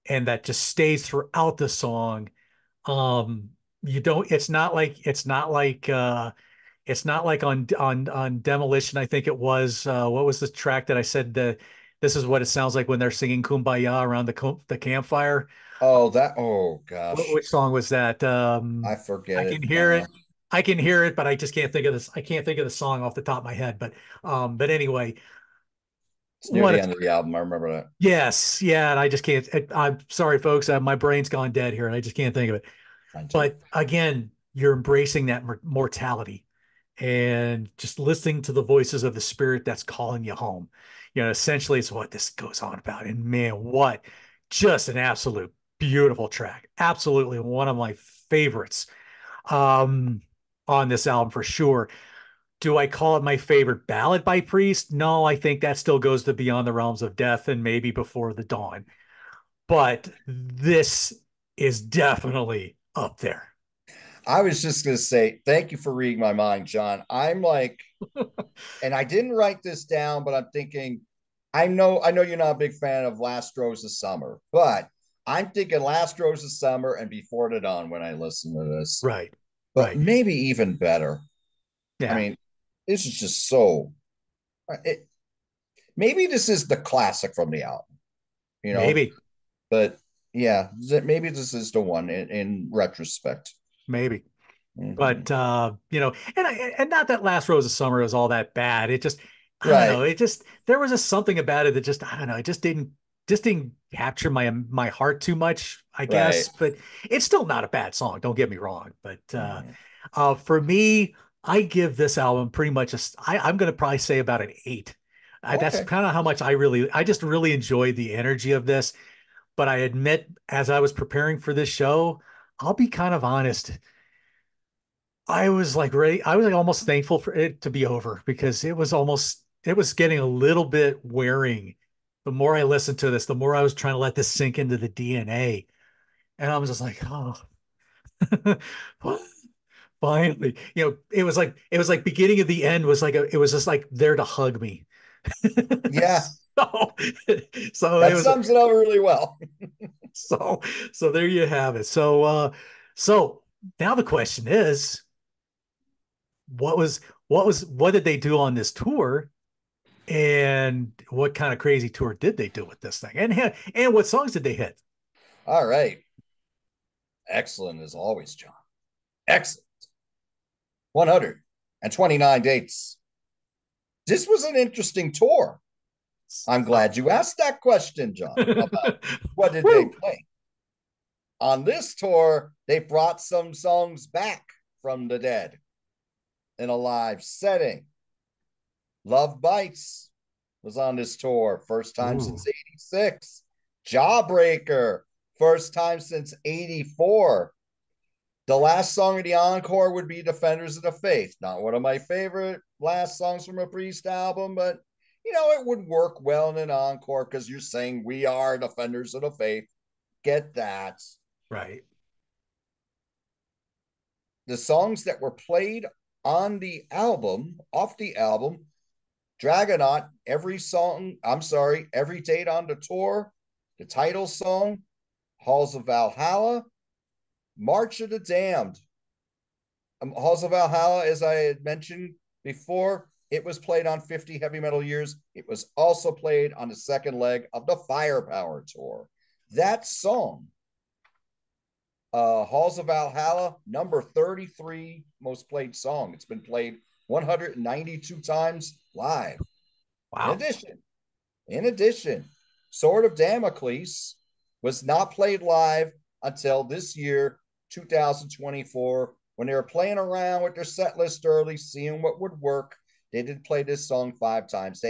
A: and that just stays throughout the song. You don't it's not like on Demolition. I think it was what was the track that I said this is what it sounds like when they're singing Kumbaya around the campfire.
B: Oh, that. Oh gosh,
A: Which song was that?
B: I forget
A: I can
B: it
A: hear
B: now.
A: it. I can hear it, but I just can't think of this. I can't think of the song off the top of my head. But anyway,
B: It's near
A: what
B: the
A: it's
B: end of the album. I remember that.
A: yes, yeah, and I just can't. I'm sorry, folks. My brain's gone dead here, and I just can't think of it.
B: Mine too.
A: But again, you're embracing that mortality and just listening to the voices of the spirit that's calling you home. Essentially, it's what this goes on about. And man, what just an absolute beautiful track. Absolutely one of my favorites um, on this album for sure. Do I call it my favorite ballad by Priest? No, I think that still goes to Beyond the Realms of Death and maybe Before the Dawn. But this is definitely up there.
B: I was just gonna say thank you for reading my mind, John. I'm like, and I didn't write this down, but I'm thinking, I know you're not a big fan of Last Rose of Summer, but I'm thinking Last Rose of Summer and Before the Dawn when I listen to this.
A: Right.
B: But
A: Right.
B: maybe even better. I
A: Yeah.
B: mean, this is just so. It, maybe this is the classic from the album, you know.
A: Maybe.
B: But yeah, maybe this is the one in retrospect.
A: Maybe.
B: Mhm.
A: But and not that Last Rose of Summer is all that bad. It just I don't
B: Right,
A: know. It just there was just something about it that just I don't know. It just didn't capture my heart too much, I
B: right.
A: guess. But it's still not a bad song. Don't get me wrong. But
B: Mhm.
A: for me, I give this album pretty much I'm going to probably say about an 8. That's
B: Okay.
A: kind of how much I just really enjoyed the energy of this. But I admit, as I was preparing for this show, I'll be kind of honest. I was like ready. I was like almost thankful for it to be over because it was getting a little bit wearing. The more I listened to this, the more I was trying to let this sink into the DNA. And I was just like, oh, finally. It was like beginning of the end was it was just like there to hug me.
B: Yeah,
A: So, so it
B: that
A: was
B: sums it up really well.
A: so so there you have it. So now the question is, what did they do on this tour, and what kind of crazy tour did they do with this thing, and what songs did they hit?
B: All right. Excellent as always, John. Excellent. 129 dates. This was an interesting tour. I'm glad you asked that question, John, about what did they
A: Woo!
B: play. On this tour, they brought some songs back from the dead in a live setting. Love Bites was on this tour, first time
A: Ooh.
B: since 86. Jawbreaker, first time since 84. The last song of the encore would be Defenders of the Faith. Not one of my favorite last songs from a Priest album, but it would work well in an encore because you're saying we are Defenders of the Faith. Get that.
A: Right.
B: The songs that were played on the album, off the album, Dragonaut, every date on the tour, the title song, Halls of Valhalla, March of the Damned. Halls of Valhalla, as I had mentioned before, it was played on 50 Heavy Metal Years. It was also played on the second leg of the Firepower tour. That song, Halls of Valhalla, number 33 most played song. It's been played 192 times live.
A: Wow.
B: In addition, Sword of Damocles was not played live until this year, 2024, when they were playing around with their set list early, seeing what would work. They did play this song 5 times.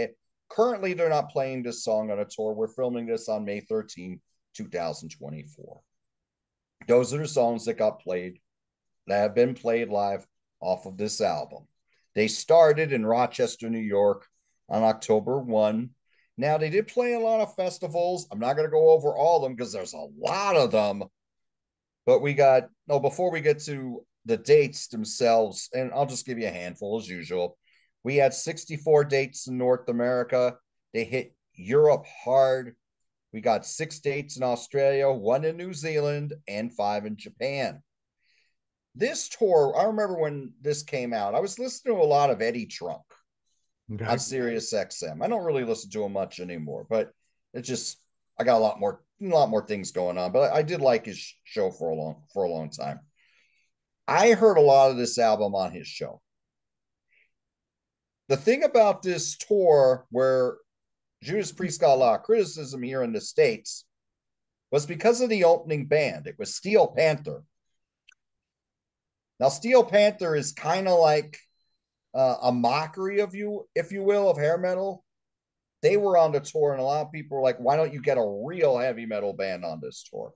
B: Currently, they're not playing this song on a tour. We're filming this on May 13, 2024. Those are the songs that have been played live off of this album. They started in Rochester, New York on October 1. Now, they did play a lot of festivals. I'm not going to go over all of them because there's a lot of them. But before we get to the dates themselves, and I'll just give you a handful as usual. We had 64 dates in North America. They hit Europe hard. We got 6 dates in Australia, 1 in New Zealand, and 5 in Japan. This tour, I remember when this came out, I was listening to a lot of Eddie Trunk on
A: Okay.
B: Sirius XM. I don't really listen to him much anymore, but I got a lot more things going on. But I did like his show for a long time. I heard a lot of this album on his show. The thing about this tour where Judas Priest got a lot of criticism here in the States was because of the opening band. It was Steel Panther. Now, Steel Panther is kind of like a mockery of you, if you will, of hair metal. They were on the tour, and a lot of people were like, "Why don't you get a real heavy metal band on this tour?"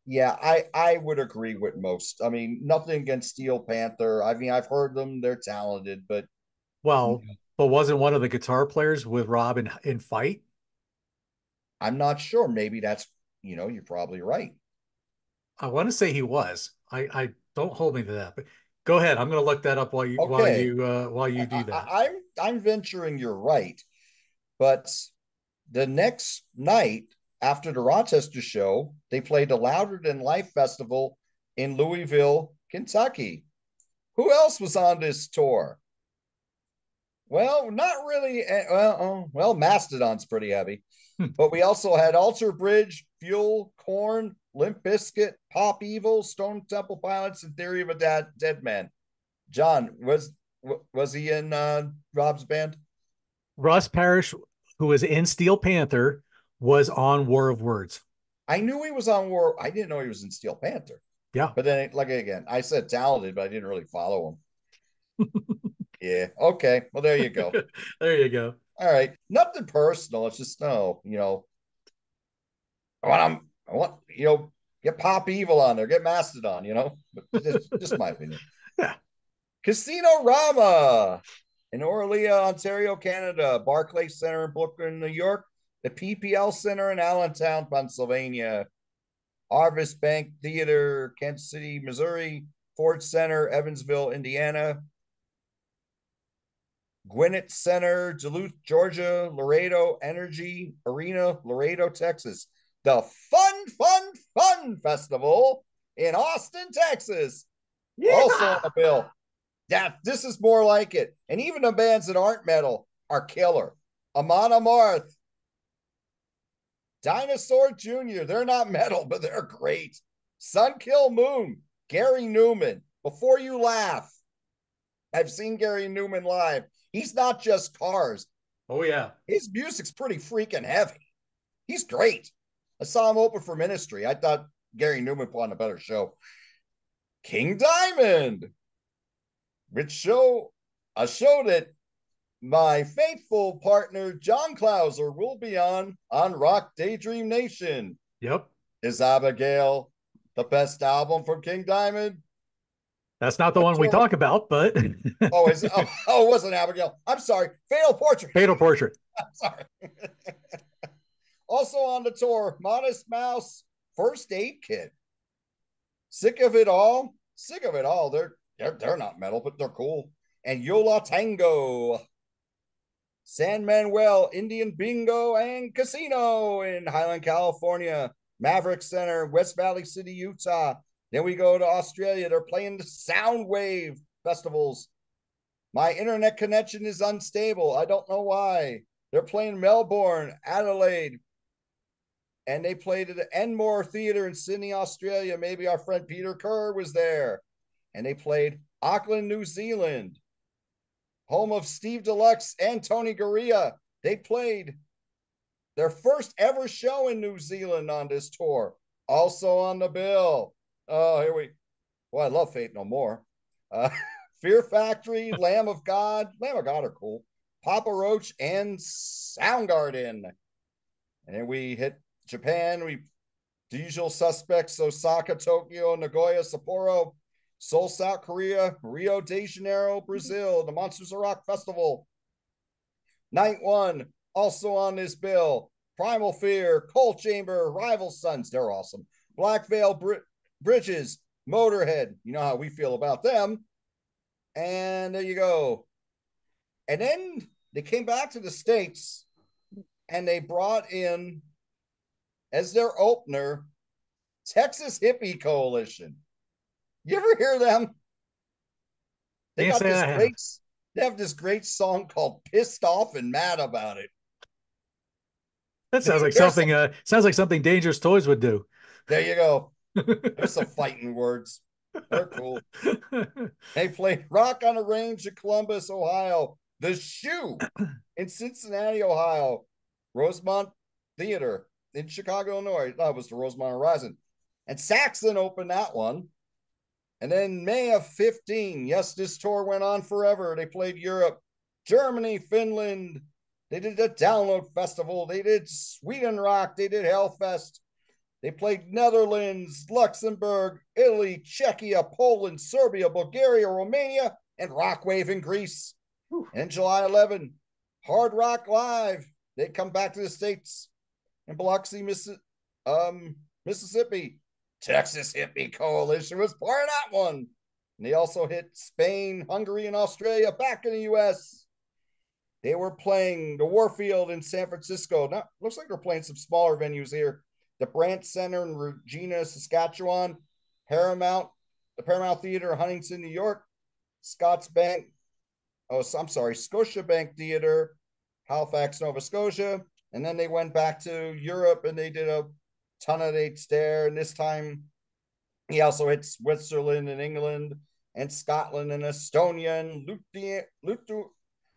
B: Yeah, I would agree with most. I mean, nothing against Steel Panther. I mean, I've heard them; they're talented, but
A: Well, but wasn't one of the guitar players with Rob in Fight?
B: I'm not sure. Maybe you're probably right.
A: I want to say he was. I don't hold me to that, but go ahead. I'm going to look that up while
B: Okay,
A: you do that.
B: I'm venturing you're right, but the next night after the Rochester show, they played the Louder Than Life Festival in Louisville, Kentucky. Who else was on this tour? Well, not really. Mastodon's pretty heavy,
A: Hmm.
B: but we also had Alter Bridge, Fuel, Corn, Limp Bizkit, Pop Evil, Stone Temple Pilots, and Theory of a Dead Man. John, was he in Rob's band?
A: Russ Parrish, who was in Steel Panther, was on War of Words.
B: I knew he was on War. I didn't know he was in Steel Panther.
A: Yeah.
B: But then, like again, I said talented, but I didn't really follow him. Yeah. Okay. Well, there you go.
A: There you go.
B: All right. Nothing personal. It's just no. I want get Pop Evil on there, get Mastodon. But just my opinion.
A: Yeah.
B: Casino Rama in Orleans, Ontario, Canada, Barclays Center in Brooklyn, New York, the PPL Center in Allentown, Pennsylvania, Harvest Bank Theater, Kansas City, Missouri, Ford Center, Evansville, Indiana, Gwinnett Center, Duluth, Georgia, Laredo Energy Arena, Laredo, Texas. The Fun Festival in Austin, Texas. Also on
A: Yeah.
B: the bill. This is more like it. And even the bands that aren't metal are killer. Amon Amarth, Dinosaur Jr., they're not metal, but they're great. Sun Kill Moon, Gary Newman. Before you laugh, I've seen Gary Newman live. He's not just cars.
A: Oh yeah.
B: His music's pretty freaking heavy. He's great. I saw him open for Ministry. I thought Gary Newman put on a better show. King Diamond, a show that my faithful partner John Clauser will be on Rock Daydream Nation.
A: Yep.
B: Is Abigail the best album from King Diamond?
A: That's not the
B: What
A: one we
B: tour?
A: talk about, but
B: It wasn't Abigail. I'm sorry. Fatal Portrait.
A: Fatal Portrait.
B: I'm sorry. Also on the tour, Modest Mouse, First Aid Kit. Sick of it all. Sick of it all. They're not metal, but they're cool. And Yola Tango, San Manuel, Indian Bingo and Casino in Highland, California, Maverick Center, West Valley City, Utah. Then we go to Australia. They're playing the Soundwave festivals. My internet connection is unstable. I don't know why. They're playing Melbourne, Adelaide, and they played at the Enmore Theatre in Sydney, Australia. Maybe our friend Peter Kerr was there. And they played Auckland, New Zealand, home of Steve Deluxe and Tony Garea. They played their first ever show in New Zealand on this tour. Also on the bill. Oh, here we. Well, I love Fate No More. Fear Factory, Lamb of God. Lamb of God are cool. Papa Roach and Soundgarden. And then we hit Japan. The usual suspects: Osaka, Tokyo, Nagoya, Sapporo, Seoul, South Korea, Rio de Janeiro, Brazil, the Monsters of Rock Festival. Night one, also on this bill: Primal Fear, Cold Chamber, Rival Sons. They're awesome. Black Veil Bridges, Motorhead. You know how we feel about them. And there you go. And then they came back to the States and they brought in, as their opener, Texas Hippie Coalition. You ever hear them? They
A: Can't
B: got
A: say
B: this
A: I have.
B: great, they have this great song called Pissed Off and Mad About It.
A: That sounds like
B: There's
A: something.
B: some,
A: Sounds like something Dangerous Toys would do.
B: there you go. There's some fighting words. They're cool. They played Rock on the Range in Columbus, Ohio, The Shoe in Cincinnati, Ohio, Rosemont Theater in Chicago, Illinois. That was the Rosemont Horizon. And Saxon opened that one. And then May of 15, yes, this tour went on forever. They played Europe, Germany, Finland. They did the Download Festival. They did Sweden Rock. They did Hellfest. They played Netherlands, Luxembourg, Italy, Czechia, Poland, Serbia, Bulgaria, Romania, and Rockwave in Greece. And July 11, Hard Rock Live. They come back to the States in Biloxi, Mississippi. Texas Hippie Coalition was part of that one. And they also hit Spain, Hungary, and Australia back in the U.S. They were playing the Warfield in San Francisco. Now, looks like they're playing some smaller venues here. The Brant Center in Regina, Saskatchewan, the Paramount Theater in Huntington, New York, Scotiabank Theater, Halifax, Nova Scotia. And then they went back to Europe and they did a ton of dates there. And this time he also hit Switzerland and England and Scotland and Estonia and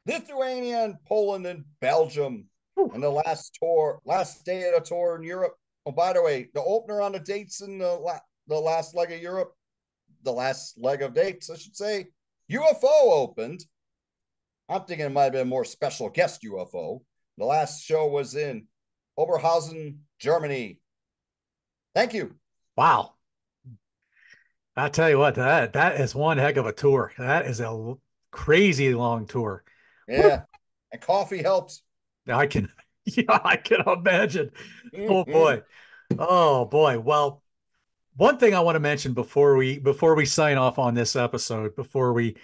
B: Lithuania and Poland and Belgium. And the last day of the tour in Europe. Oh, by the way, the opener on the dates in the last leg of Europe, the last leg of dates, I should say, UFO opened. I'm thinking it might have been a more special guest UFO. The last show was in Oberhausen, Germany. Thank you.
A: Wow. I tell you what, that is one heck of a tour. That is a crazy long tour.
B: Yeah. And coffee helps.
A: I can, yeah, I can imagine. Oh
B: Mm-hmm.
A: boy. Oh boy. Well, one thing I want to mention before we sign off on this episode, before we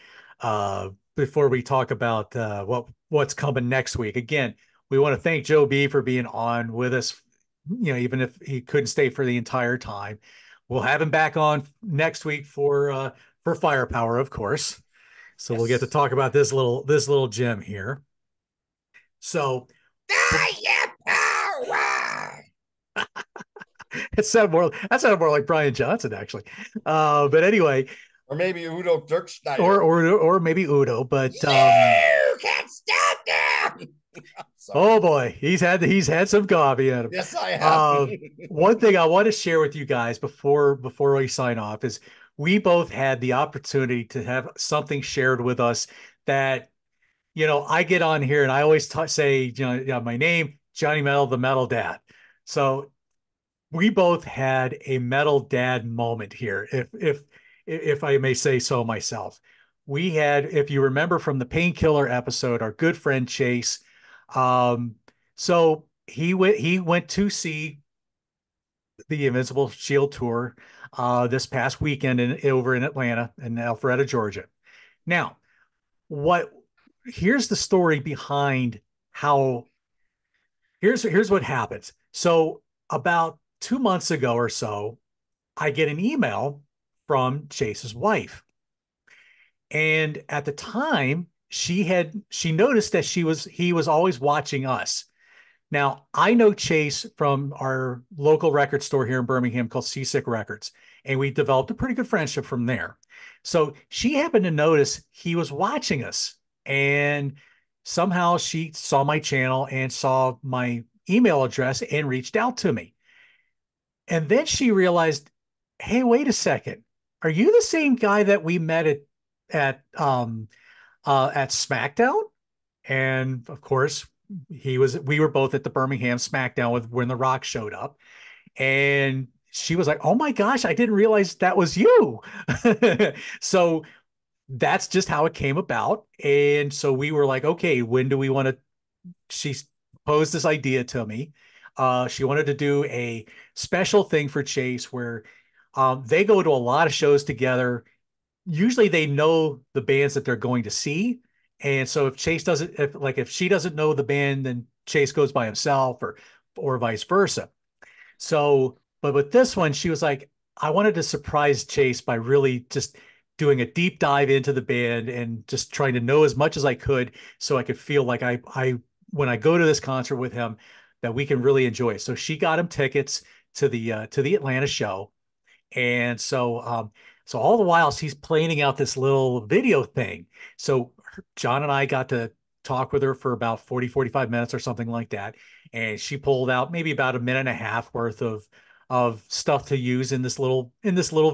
A: talk about what's coming next week. Again, we want to thank Joe B for being on with us, even if he couldn't stay for the entire time. We'll have him back on next week for Firepower, of course. So we'll get to
B: Yes.
A: talk about this little gem here. So
B: Firepower.
A: that sounded more like Brian Johnson, actually. But anyway,
B: Or maybe Udo
A: or
B: Dirkschneider.
A: or maybe Udo, but
B: You can't stop them. Sorry.
A: oh boy, he's had some coffee in him.
B: Yes, I have.
A: Uh, One thing I want to share with you guys before we sign off is we both had the opportunity to have something shared with us that I get on here and I always say my name, Johnny Metal, the Metal Dad. So we both had a Metal Dad moment here. if I may say so myself. We had, if you remember from the Painkiller episode, our good friend Chase. Um, so he went to see the Invincible Shield tour this past weekend over in Atlanta in Alpharetta, Georgia. Now, what here's the story behind how here's what happens. So about 2 months ago or so, I get an email from Chase's wife. And at the time, she noticed that he was always watching us. Now, I know Chase from our local record store here in Birmingham called Seasick Records, and we developed a pretty good friendship from there. So she happened to notice he was watching us, and somehow she saw my channel and saw my email address and reached out to me. And then she realized, hey, wait a second. Are you the same guy that we met at SmackDown? And of course, we were both at the Birmingham SmackDown when The Rock showed up. And she was like, "Oh my gosh, I didn't realize that was you." So that's just how it came about. And so we were like, okay, when do we want to? She posed this idea to me. She wanted to do a special thing for Chase where they go to a lot of shows together. Usually they know the bands that they're going to see. And so if Chase doesn't, if she doesn't know the band, then Chase goes by himself or vice versa. So, but with this one, she was like, I wanted to surprise Chase by really just doing a deep dive into the band and just trying to know as much as I could so I could feel like when I go to this concert with him, that we can really enjoy it. So she got him tickets to the Atlanta show. And so all the while she's planning out this little video thing. So John and I got to talk with her for about 45 minutes or something like that. And she pulled out maybe about a minute and a half worth of stuff to use in this little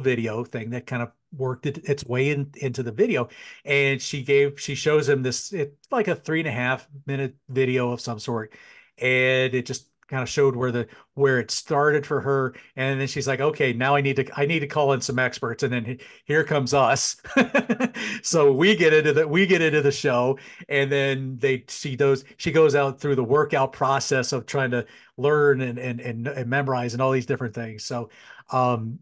A: video thing that kind of worked its way into the video. And she shows him it's like a 3.5 minute video of some sort. And it just kind of showed where it started for her. And then she's like, okay, now I need to call in some experts. And then here comes us. So we get into the show, and then she goes out through the workout process of trying to learn and memorize and all these different things. Um,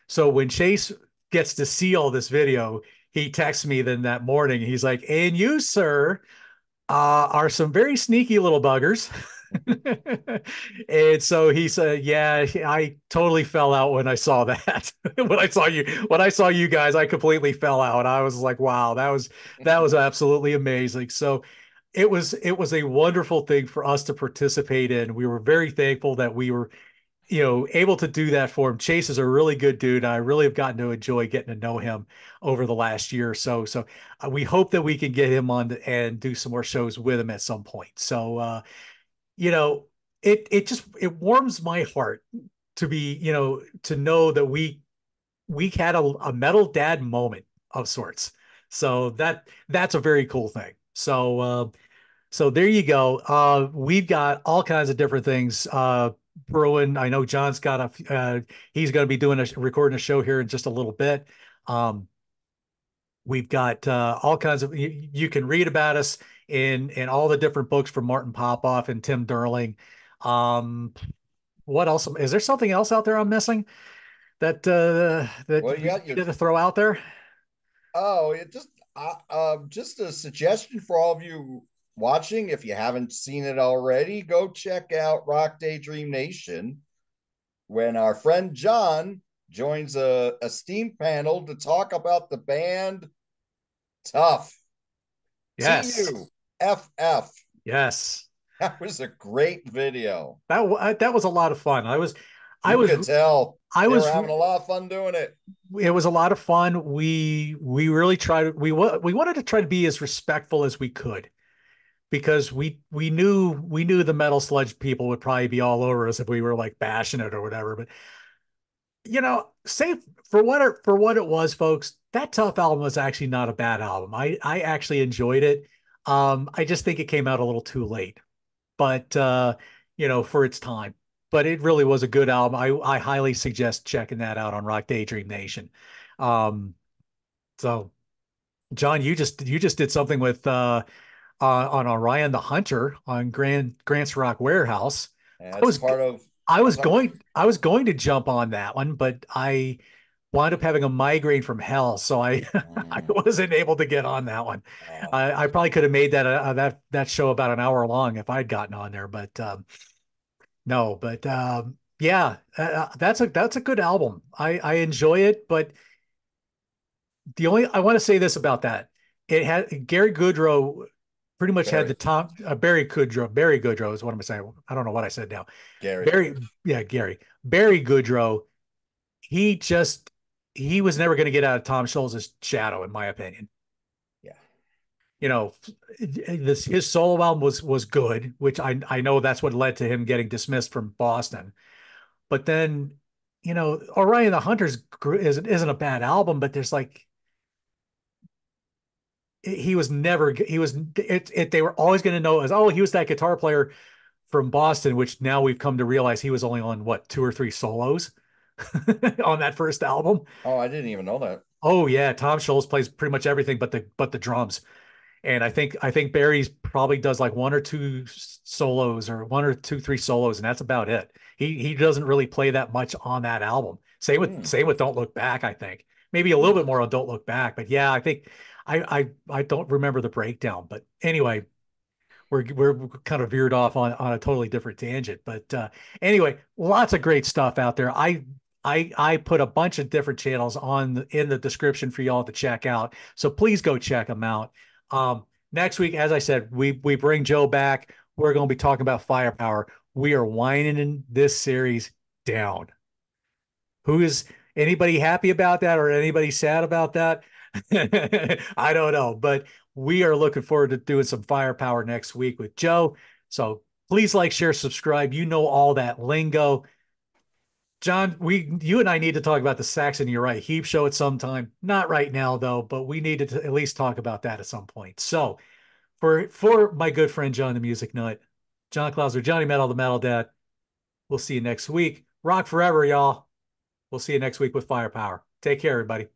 A: so when Chase gets to see all this video, he texts me then that morning. He's like, and you, sir, are some very sneaky little buggers. And so he said, yeah, I totally fell out when I saw that. When I saw you guys, I completely fell out. I was like, wow, that was absolutely amazing. So it was a wonderful thing for us to participate in. We were very thankful that we were, able to do that for him. Chase is a really good dude. I really have gotten to enjoy getting to know him over the last year or so. So we hope that we can get him on and do some more shows with him at some point. So, you know, it warms my heart to be, to know that we had a metal dad moment of sorts. So that's a very cool thing. So there you go. We've got all kinds of different things brewing. I know John's got he's going to be recording a show here in just a little bit. Um, we've got all kinds of you can read about us in all the different books from Martin Popoff and Tim Derling. Um, what else? Is there something else out there I'm missing that
B: Well, you
A: we
B: got your
A: needed to throw out there?
B: oh, just a suggestion for all of you watching. If you haven't seen it already, go check out Rock Daydream Nation when our friend John joins a Steam panel to talk about the band Tough.
A: Yes,
B: TUFF.
A: yes.
B: That was a great video.
A: That was a lot of fun. I
B: You
A: was
B: could tell
A: I
B: they were
A: was
B: having a lot of fun doing it.
A: it was a lot of fun. We really tried we wanted to try to be as respectful as we could because we knew the metal sludge people would probably be all over us if we were like bashing it or whatever. But say for what it was, folks, that Tough album was actually not a bad album. I actually enjoyed it. I just think it came out a little too late, but for its time. But it really was a good album. I highly suggest checking that out on Rock Daydream Nation. Um, so John, you just did something with on Orion the Hunter on Grant's Rock Warehouse.
B: And
A: I
B: it's
A: was
B: part of
A: I was going to jump on that one, but I wound up having a migraine from hell, so I I
B: Mm,
A: wasn't able to get on that one.
B: oh,
A: I probably could have made that show about an hour long if I'd gotten on there, but no. But yeah, that's a good album. I enjoy it, but the only I want to say this about that. It had Gary Goodrow pretty much had
B: Barry,
A: the top Barry Goodrow is what I'm saying. I don't know what I said now.
B: Gary.
A: Barry, yeah, Gary. Barry Goodrow, he just he was never going to get out of Tom Scholz's shadow, in my opinion.
B: Yeah.
A: You know, this his solo album was good, which I know that's what led to him getting dismissed from Boston. But then, Orion the Hunters isn't a bad album, but there's like he was never he was it they were always going to know as, oh, he was that guitar player from Boston, which now we've come to realize he was only on what, two or three solos on that first album.
B: Oh, I didn't even know that.
A: Oh yeah, Tom Scholz plays pretty much everything but the drums. And I think Barry's probably does like one or two solos or one or two, three solos, and that's about it. He doesn't really play that much on that album.
B: Hmm.
A: Same with Don't Look Back, I think. Maybe a little
B: Hmm.
A: bit more on Don't Look Back, but yeah, I think I don't remember the breakdown. But anyway, we're kind of veered off on a totally different tangent. But anyway, lots of great stuff out there. I put a bunch of different channels in the description for y'all to check out. So please go check them out. Next week, as I said, we bring Joe back. We're going to be talking about Firepower. We are winding in this series down. Who is anybody happy about that or anybody sad about that? I don't know, but we are looking forward to doing some Firepower next week with Joe. So please like, share, subscribe. You know all that lingo. John, you and I need to talk about the Saxon Uriah Heep show at some time. Not right now though, but we need to at least talk about that at some point. So for my good friend John the Music Nut, John Clauser, Johnny Metal the Metal Dad, we'll see you next week. Rock forever, y'all. We'll see you next week with Firepower. Take care, everybody.